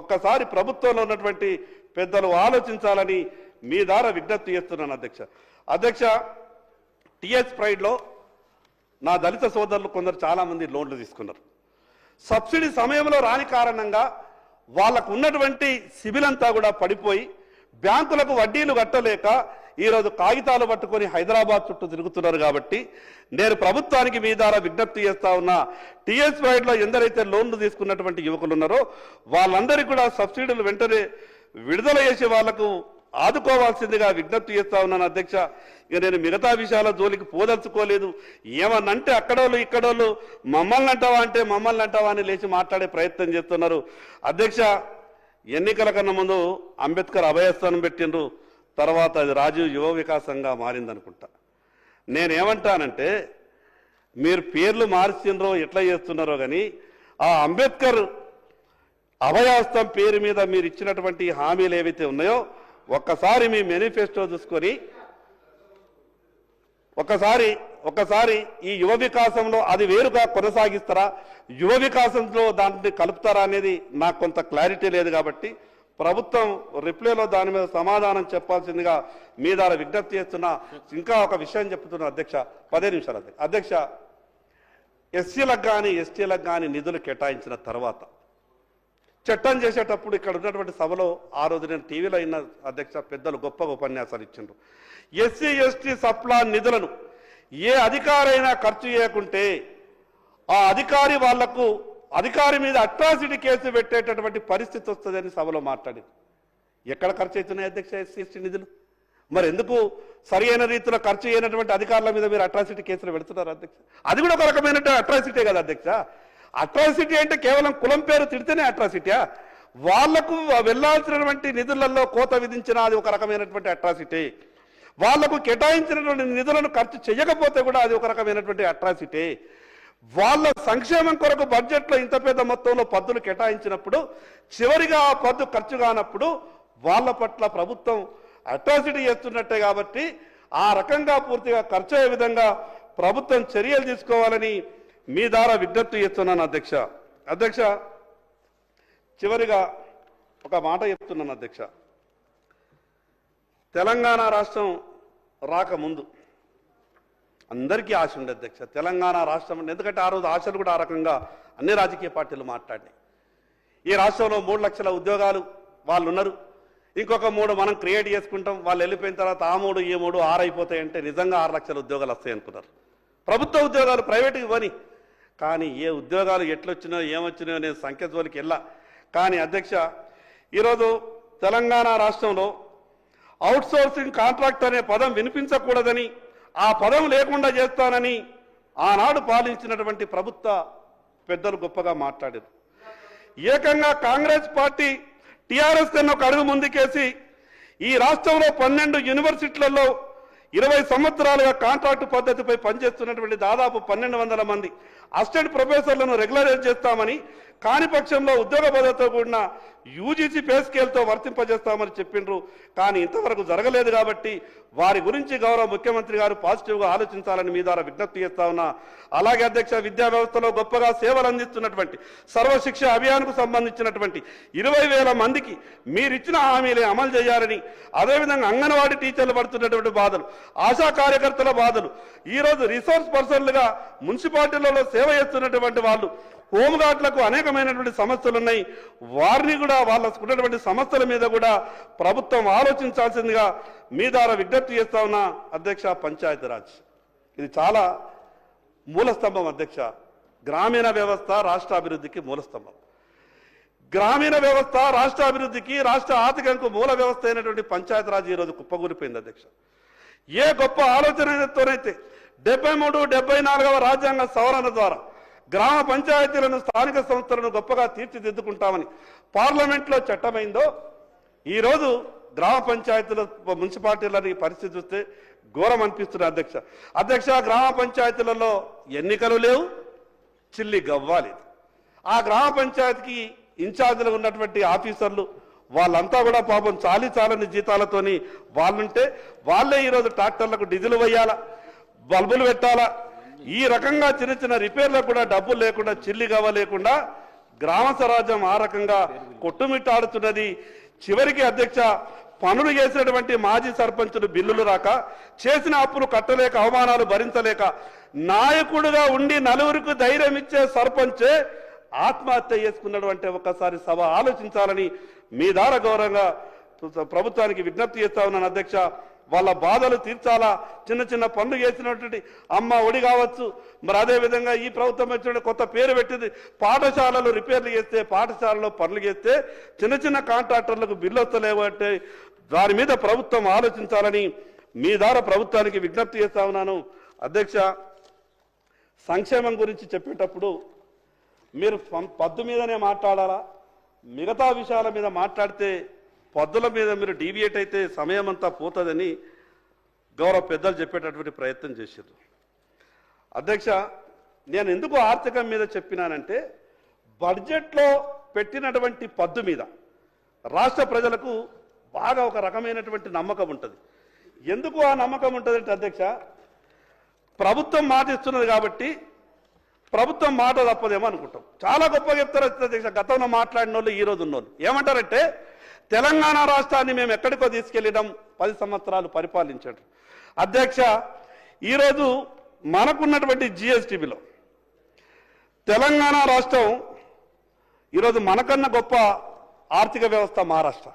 ఒక్కసారి ప్రభుత్వంలో ఉన్నటువంటి పెద్దలు ఆలోచించాలని మీ ద్వారా విజ్ఞప్తి చేస్తున్నాను అధ్యక్ష. అధ్యక్ష, టిఎస్ ప్రైడ్లో నా దళిత సోదరులు కొందరు చాలామంది లోన్లు తీసుకున్నారు. సబ్సిడీ సమయంలో రాని కారణంగా వాళ్ళకు ఉన్నటువంటి సిబిల్ అంతా కూడా పడిపోయి బ్యాంకులకు వడ్డీలు కట్టలేక ఈరోజు కాగితాలు పట్టుకొని హైదరాబాద్ చుట్టూ తిరుగుతున్నారు. కాబట్టి నేను ప్రభుత్వానికి మీ ద్వారా విజ్ఞప్తి చేస్తా ఉన్నా, టిఎస్ ప్రైడ్లో ఎందరైతే లోన్లు తీసుకున్నటువంటి యువకులు ఉన్నారో వాళ్ళందరికీ కూడా సబ్సిడీలు వెంటనే విడుదల చేసి వాళ్లకు ఆదుకోవాల్సిందిగా విజ్ఞప్తి చేస్తా ఉన్నాను అధ్యక్ష. ఇక నేను మిగతా విషయాల జోలికి పోదలుచుకోలేదు. ఏమన్నంటే అక్కడోళ్ళు ఇక్కడోళ్ళు మమ్మల్ని అంటావా అంటే మమ్మల్ని అంటావా అని లేచి మాట్లాడే ప్రయత్నం చేస్తున్నారు. అధ్యక్ష, ఎన్నికల కన్నా ముందు అంబేద్కర్ అభయస్థానం పెట్టిండ్రు, తర్వాత అది రాజీవ్ యువ వికాసంగా మారిందనుకుంటా. నేనేమంటానంటే మీరు పేర్లు మార్చిండ్రో ఎట్లా చేస్తున్నారో కానీ ఆ అంబేద్కర్ అభయాస్తం పేరు మీద మీరు ఇచ్చినటువంటి హామీలు ఏవైతే ఉన్నాయో ఒక్కసారి మీ మేనిఫెస్టో చూసుకొని ఒక్కసారి ఈ యువ వికాసంలో అది వేరుగా కొనసాగిస్తారా, యువ వికాసంలో దాన్ని కలుపుతారా అనేది నాకు కొంత క్లారిటీ లేదు. కాబట్టి ప్రభుత్వం రిప్లైలో దాని మీద సమాధానం చెప్పాల్సిందిగా మీ ద్వారా విజ్ఞప్తి చేస్తున్నా. ఇంకా ఒక విషయం చెప్తున్నా అధ్యక్ష, 10 నిమిషాలు అధ్యక్ష. ఎస్సీలకు కానీ ఎస్టీలకు కానీ నిధులు కేటాయించిన తర్వాత చట్టం చేసేటప్పుడు ఇక్కడ ఉన్నటువంటి సభలో ఆ రోజు నేను టీవీలో అయిన అధ్యక్ష పెద్దలు గొప్ప ఉపన్యాసాలు ఇచ్చిండ్రు. ఎస్సీ ఎస్టీ సప్లాన్ నిధులను ఏ అధికారైనా ఖర్చు చేయకుంటే ఆ అధికారి మీద అట్రాసిటీ కేసు పెట్టేటటువంటి పరిస్థితి వస్తుందని సభలో మాట్లాడింది. ఎక్కడ ఖర్చు అవుతున్నాయి అధ్యక్ష ఎస్సీ ఎస్టీ నిధులు? మరి ఎందుకు సరి అయిన రీతిలో ఖర్చు చేయనటువంటి అధికారుల మీద మీరు అట్రాసిటీ కేసులు పెడుతున్నారు అధ్యక్ష? అది కూడా ఒక రకమైన అట్రాసిటీ కదా అధ్యక్ష. అట్రాసిటీ అంటే కేవలం కులం పేరు తిడితేనే అట్రాసిటీయా? వాళ్లకు వెళ్లాల్సినటువంటి నిధులలో కోత విధించిన అది ఒక రకమైనటువంటి అట్రాసిటీ. వాళ్లకు కేటాయించినటువంటి నిధులను ఖర్చు చేయకపోతే కూడా అది ఒక రకమైనటువంటి అట్రాసిటీ. వాళ్ళ సంక్షేమం కొరకు బడ్జెట్లో ఇంత పెద్ద మొత్తంలో పద్దులు కేటాయించినప్పుడు చివరిగా ఆ పద్దు ఖర్చు కానప్పుడు వాళ్ళ పట్ల ప్రభుత్వం అట్రాసిటీ చేస్తున్నట్టే. కాబట్టి ఆ రకంగా పూర్తిగా ఖర్చు అయ్యే విధంగా ప్రభుత్వం చర్యలు తీసుకోవాలని మీ ద్వారా విజ్ఞప్తి చేస్తున్నాను అధ్యక్ష. చివరిగా ఒక మాట చెప్తున్నాను అధ్యక్ష. తెలంగాణ రాష్ట్రం రాకముందు అందరికీ ఆశ ఉండే అధ్యక్ష తెలంగాణ రాష్ట్రం. ఎందుకంటే ఆ రోజు ఆశలు కూడా ఆ రకంగా అన్ని రాజకీయ పార్టీలు మాట్లాడినాయి. ఈ రాష్ట్రంలో 3 లక్షల ఉద్యోగాలు వాళ్ళు ఉన్నారు, ఇంకొక 3 మనం క్రియేట్ చేసుకుంటాం, వాళ్ళు వెళ్ళిపోయిన తర్వాత ఆ 3 ఈ 3 6 అయిపోతాయంటే నిజంగా 6 లక్షల ఉద్యోగాలు వస్తాయి అనుకున్నారు. ప్రభుత్వ ఉద్యోగాలు ప్రైవేటుకి ఇవ్వని, కానీ ఏ ఉద్యోగాలు ఎట్లొచ్చినాయో ఏమొచ్చినాయో నేను సంఖ్య జోలికి వెళ్ళా. కానీ అధ్యక్ష, ఈరోజు తెలంగాణ రాష్ట్రంలో అవుట్సోర్సింగ్ కాంట్రాక్ట్ అనే పదం వినిపించకూడదని, ఆ పదం లేకుండా చేస్తానని ఆనాడు పాలించినటువంటి ప్రభుత్వ పెద్దలు గొప్పగా మాట్లాడారు. ఏకంగా కాంగ్రెస్ పార్టీ టీఆర్ఎస్ కన్నా ఒక అడుగు ముందుకేసి ఈ రాష్ట్రంలో 12 యూనివర్సిటీలలో 20 సంవత్సరాలుగా కాంట్రాక్టు పద్ధతిపై పనిచేస్తున్నటువంటి దాదాపు 1200 మంది అసిస్టెంట్ ప్రొఫెసర్లను రెగ్యులరైజ్ చేస్తామని, కాని పక్షంలో ఉద్యోగ భద్రతతో కూడిన యూజీసీ పే స్కేల్తో వర్తింపజేస్తామని చెప్పిండ్రు. కానీ ఇంతవరకు జరగలేదు. కాబట్టి వారి గురించి గౌరవ ముఖ్యమంత్రి గారు పాజిటివ్గా ఆలోచించాలని మీ ద్వారా విజ్ఞప్తి చేస్తా ఉన్నా. అలాగే అధ్యక్ష, విద్యా వ్యవస్థలో గొప్పగా సేవలు అందిస్తున్నటువంటి సర్వశిక్ష అభియాన్కు సంబంధించినటువంటి 20,000 మందికి మీరిచ్చిన హామీలే అమలు చేయాలని, అదేవిధంగా అంగన్వాడీ టీచర్లు పడుతున్నటువంటి బాధలు, ఆశా కార్యకర్తల బాధలు, ఈరోజు రిసోర్స్ పర్సన్లుగా మున్సిపాలిటీలలో సేవ చేస్తున్నటువంటి వాళ్ళు, హోంగార్డులకు అనేకమైనటువంటి సమస్యలు ఉన్నాయి. వారిని కూడా వాళ్ళకు ఉన్నటువంటి సమస్యల మీద కూడా ప్రభుత్వం ఆలోచించాల్సిందిగా మీ ద్వారా విజ్ఞప్తి చేస్తా ఉన్నా అధ్యక్ష. పంచాయతీరాజ్ ఇది చాలా మూలస్తంభం అధ్యక్ష. గ్రామీణ వ్యవస్థ రాష్ట్ర అభివృద్ధికి మూలస్తంభం. గ్రామీణ వ్యవస్థ రాష్ట్ర అభివృద్ధికి, రాష్ట్ర ఆర్థికంకు మూల వ్యవస్థ అయినటువంటి పంచాయతీరాజ్ ఈరోజు కుప్పగూలిపోయింది అధ్యక్ష. ఏ గొప్ప ఆలోచనతోనైతే 73, 74వ రాజ్యాంగ సవరణ ద్వారా గ్రామ పంచాయతీలను, స్థానిక సంస్థలను గొప్పగా తీర్చిదిద్దుకుంటామని పార్లమెంట్లో చట్టమైందో, ఈరోజు గ్రామ పంచాయతీల మున్సిపాలిటీలని పరిస్థితి చూస్తే ఘోరం అనిపిస్తుంది అధ్యక్ష. అధ్యక్ష, గ్రామ పంచాయతీలలో ఎన్నికలు లేవు, చిల్లి గవ్వాలి. ఆ గ్రామ పంచాయతీకి ఇన్ఛార్జీలు ఉన్నటువంటి ఆఫీసర్లు వాళ్ళంతా కూడా పాపం చాలని జీతాలతోని వాళ్ళుంటే వాళ్ళే ఈరోజు ట్రాక్టర్లకు డీజిల్ వేయాలా, బల్బులు పెట్టాలా, ఈ రకంగా చిన్న చిన్న రిపేర్లకు కూడా డబ్బులు లేకుండా చిల్లి గవ్వ లేకుండా గ్రామ స్వరాజ్యం ఆ రకంగా కొట్టుమిట్టాడుతున్నది. చివరికి అధ్యక్ష, పనులు చేసినటువంటి మాజీ సర్పంచులు బిల్లులు రాక, చేసిన అప్పులు కట్టలేక, అవమానాలు భరించలేక, నాయకుడుగా ఉండి నలుగురికి ధైర్యం ఇచ్చే సర్పంచే ఆత్మహత్య చేసుకున్నటువంటి ఒకసారి సభ ఆలోచించాలని మీ ద్వారా గౌరవంగా ప్రభుత్వానికి విజ్ఞప్తి చేస్తా ఉన్నాను అధ్యక్ష. వాళ్ళ బాధలు తీర్చాలా. చిన్న చిన్న పనులు చేసినటువంటి అమ్మ ఒడి కావచ్చు, మరి అదేవిధంగా ఈ ప్రభుత్వం వచ్చిన కొత్త పేరు పెట్టింది, పాఠశాలలు రిపేర్లు చేస్తే, పాఠశాలలో పనులు చేస్తే చిన్న చిన్న కాంట్రాక్టర్లకు బిల్లు వస్తలేవంటే దాని మీద ప్రభుత్వం ఆలోచించాలని మీ ద్వారా ప్రభుత్వానికి విజ్ఞప్తి చేస్తా ఉన్నాను అధ్యక్ష. సంక్షేమం గురించి చెప్పేటప్పుడు మీరు పద్దు మీదనే మాట్లాడాలా, మిగతా విషయాల మీద మాట్లాడితే పద్దుల మీద మీరు డీవియేట్ అయితే సమయం అంతా పోతుందని గౌరవ పెద్దలు చెప్పేటటువంటి ప్రయత్నం చేశారు అధ్యక్ష. నేను ఎందుకు ఆర్థికం మీద చెప్పినానంటే, బడ్జెట్లో పెట్టినటువంటి పద్దు మీద రాష్ట్ర ప్రజలకు బాగా ఒక రకమైనటువంటి నమ్మకం ఉంటుంది. ఎందుకు ఆ నమ్మకం ఉంటుందంటే అధ్యక్ష, ప్రభుత్వం మాట ఇస్తున్నది కాబట్టి ప్రభుత్వం మాట తప్పదేమో అనుకుంటాం. చాలా గొప్పగా చెప్తారు అధ్యక్ష. గతంలో మాట్లాడిన వాళ్ళు ఈ రోజు ఉన్నోళ్ళు ఏమంటారంటే, తెలంగాణ రాష్ట్రాన్ని మేము ఎక్కడికో తీసుకెళ్ళినాం, 10 సంవత్సరాలు పరిపాలించాడు అధ్యక్ష. ఈరోజు మనకున్నటువంటి జిఎస్టిబిలో తెలంగాణ రాష్ట్రం ఈరోజు మనకన్నా గొప్ప ఆర్థిక వ్యవస్థ మహారాష్ట్ర,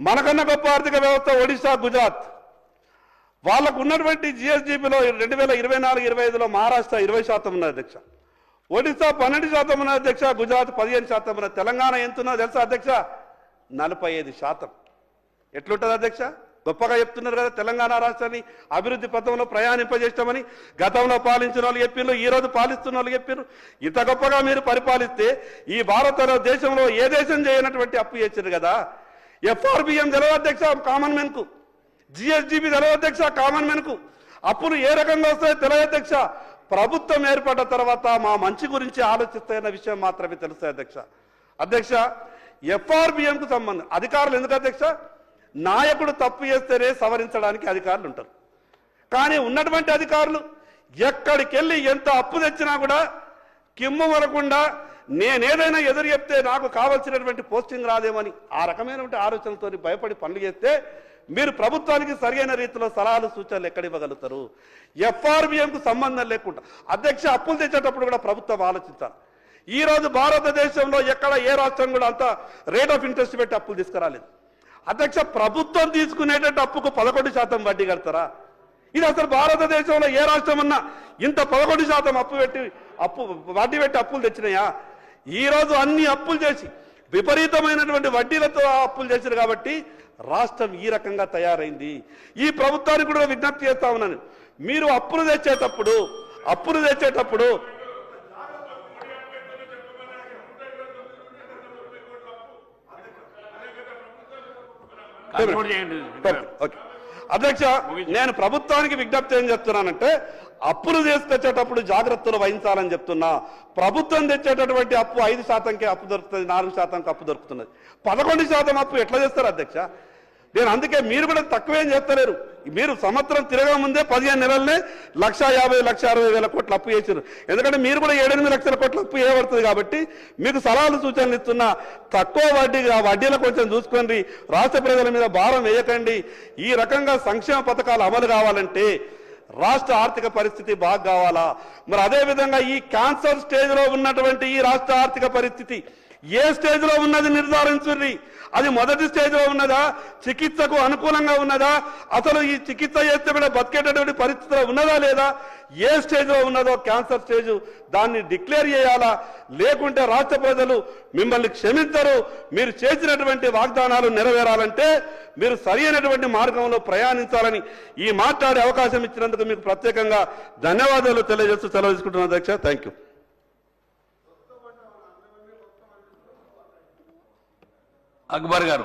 మనకన్నా గొప్ప ఆర్థిక వ్యవస్థ ఒడిశా, గుజరాత్. వాళ్ళకు ఉన్నటువంటి జిఎస్డిపిలో 2024-25లో మహారాష్ట్ర 20% ఉన్నది అధ్యక్ష, ఒడిశా 12% ఉన్నది అధ్యక్ష, గుజరాత్ 15% ఉన్నది. తెలంగాణ ఎంత ఉన్నదో తెలుసా అధ్యక్ష? 45%. ఎట్లుంటుంది అధ్యక్ష? గొప్పగా చెప్తున్నారు కదా తెలంగాణ రాష్ట్రాన్ని అభివృద్ధి పథంలో ప్రయాణింపజేస్తామని. గతంలో పాలించిన వాళ్ళు చెప్పారు, ఈ రోజు పాలిస్తున్న వాళ్ళు చెప్పారు. ఇంత గొప్పగా మీరు పరిపాలిస్తే ఈ భారతదేశంలో ఏ దేశం చేయనటువంటి అప్పు చేశారు కదా. ఎఫ్ఆర్బిఎం తెలియదు అధ్యక్ష కామన్ మెన్కు, జిఎస్డిపి తెలియదు అధ్యక్ష కామన్ మెన్కు. అప్పులు ఏ రకంగా వస్తాయో తెలియదు అధ్యక్ష. ప్రభుత్వం ఏర్పడ్డ తర్వాత మా మంచి గురించి ఆలోచిస్తాయన్న విషయం మాత్రమే తెలుస్తాయి అధ్యక్ష. అధ్యక్ష, ఎఫ్ఆర్బిఎంకు సంబంధం అధికారులు ఎందుకు అధ్యక్ష? నాయకుడు తప్పు చేస్తేనే సవరించడానికి అధికారులు ఉంటారు. కానీ ఉన్నటువంటి అధికారులు ఎక్కడికి వెళ్ళి ఎంత అప్పు తెచ్చినా కూడా కిమ్ము వరకుండా నేనేదైనా ఎదురు చెప్తే నాకు కావాల్సినటువంటి పోస్టింగ్ రాదేమని ఆ రకమైనటువంటి ఆలోచనలతో భయపడి పనులు చేస్తే మీరు ప్రభుత్వానికి సరైన రీతిలో సలహాలు సూచనలు ఎక్కడ ఇవ్వగలుగుతారు? ఎఫ్ఆర్బిఎంకు సంబంధం లేకుండా అధ్యక్ష, అప్పులు తెచ్చేటప్పుడు కూడా ప్రభుత్వం ఆలోచించాలి. ఈ రోజు భారతదేశంలో ఎక్కడ ఏ రాష్ట్రం కూడా అంత రేట్ ఆఫ్ ఇంట్రెస్ట్ పెట్టి అప్పులు తీసుకురాలేదు అధ్యక్ష. ప్రభుత్వం తీసుకునేటువంటి అప్పుకు 11% వడ్డీ కడతారా? ఇది అసలు భారతదేశంలో ఏ రాష్ట్రం ఉన్నా ఇంత 11% వడ్డీ పెట్టి అప్పులు తెచ్చినాయా? ఈ రోజు అన్ని అప్పులు చేసి విపరీతమైనటువంటి వడ్డీలతో అప్పులు చేశారు కాబట్టి రాష్ట్రం ఈ రకంగా తయారైంది. ఈ ప్రభుత్వానికి కూడా విజ్ఞప్తి చేస్తా ఉన్నాను, మీరు అప్పులు తెచ్చేటప్పుడు అధ్యక్ష, నేను ప్రభుత్వానికి విజ్ఞప్తి ఏం చెప్తున్నానంటే, అప్పులు తీసుకొచ్చేటప్పుడు జాగ్రత్తలు వహించాలని చెప్తున్నా. ప్రభుత్వం తెచ్చేటటువంటి అప్పు 5%కే అప్పు దొరుకుతుంది, 4%కి అప్పు దొరుకుతున్నది. 11% అప్పు ఎట్లా చేస్తారు అధ్యక్ష? నేను అందుకే మీరు కూడా తక్కువేం చేస్తలేరు. మీరు సంవత్సరం తిరగా ముందే 15 నెలలనే 1,50,00,60,000 కోట్లు అప్పు చేశారు. ఎందుకంటే మీరు కూడా 7-8 లక్షల కోట్ల అప్పు చేయబడుతుంది కాబట్టి మీకు సలహాలు సూచనలు ఇస్తున్నా. తక్కువ వడ్డీలు కొంచెం చూసుకోండి, రాష్ట్ర ప్రజల మీద భారం వేయకండి. ఈ రకంగా సంక్షేమ పథకాలు అమలు కావాలంటే రాష్ట్ర ఆర్థిక పరిస్థితి బాగా కావాలా. మరి అదేవిధంగా ఈ క్యాన్సర్ స్టేజ్లో ఉన్నటువంటి ఈ రాష్ట్ర ఆర్థిక పరిస్థితి ఏ స్టేజ్లో ఉన్నది నిర్ధారించుర్రి. అది మొదటి స్టేజ్లో ఉన్నదా, చికిత్సకు అనుకూలంగా ఉన్నదా, అసలు ఈ చికిత్స చేస్తే కూడా బతికేటటువంటి పరిస్థితిలో ఉన్నదా లేదా, ఏ స్టేజ్లో ఉన్నదో క్యాన్సర్ స్టేజ్ దాన్ని డిక్లేర్ చేయాలా. లేకుంటే రాష్ట్ర ప్రజలు మిమ్మల్ని క్షమించరు. మీరు చేసినటువంటి వాగ్దానాలు నెరవేరాలంటే మీరు సరైనటువంటి మార్గంలో ప్రయాణించాలని ఈ మాట్లాడే అవకాశం ఇచ్చినందుకు మీకు ప్రత్యేకంగా ధన్యవాదాలు తెలియజేస్తూ సెలవు తీసుకుంటున్నాను అధ్యక్ష. Thank you. అక్బర్ గారు.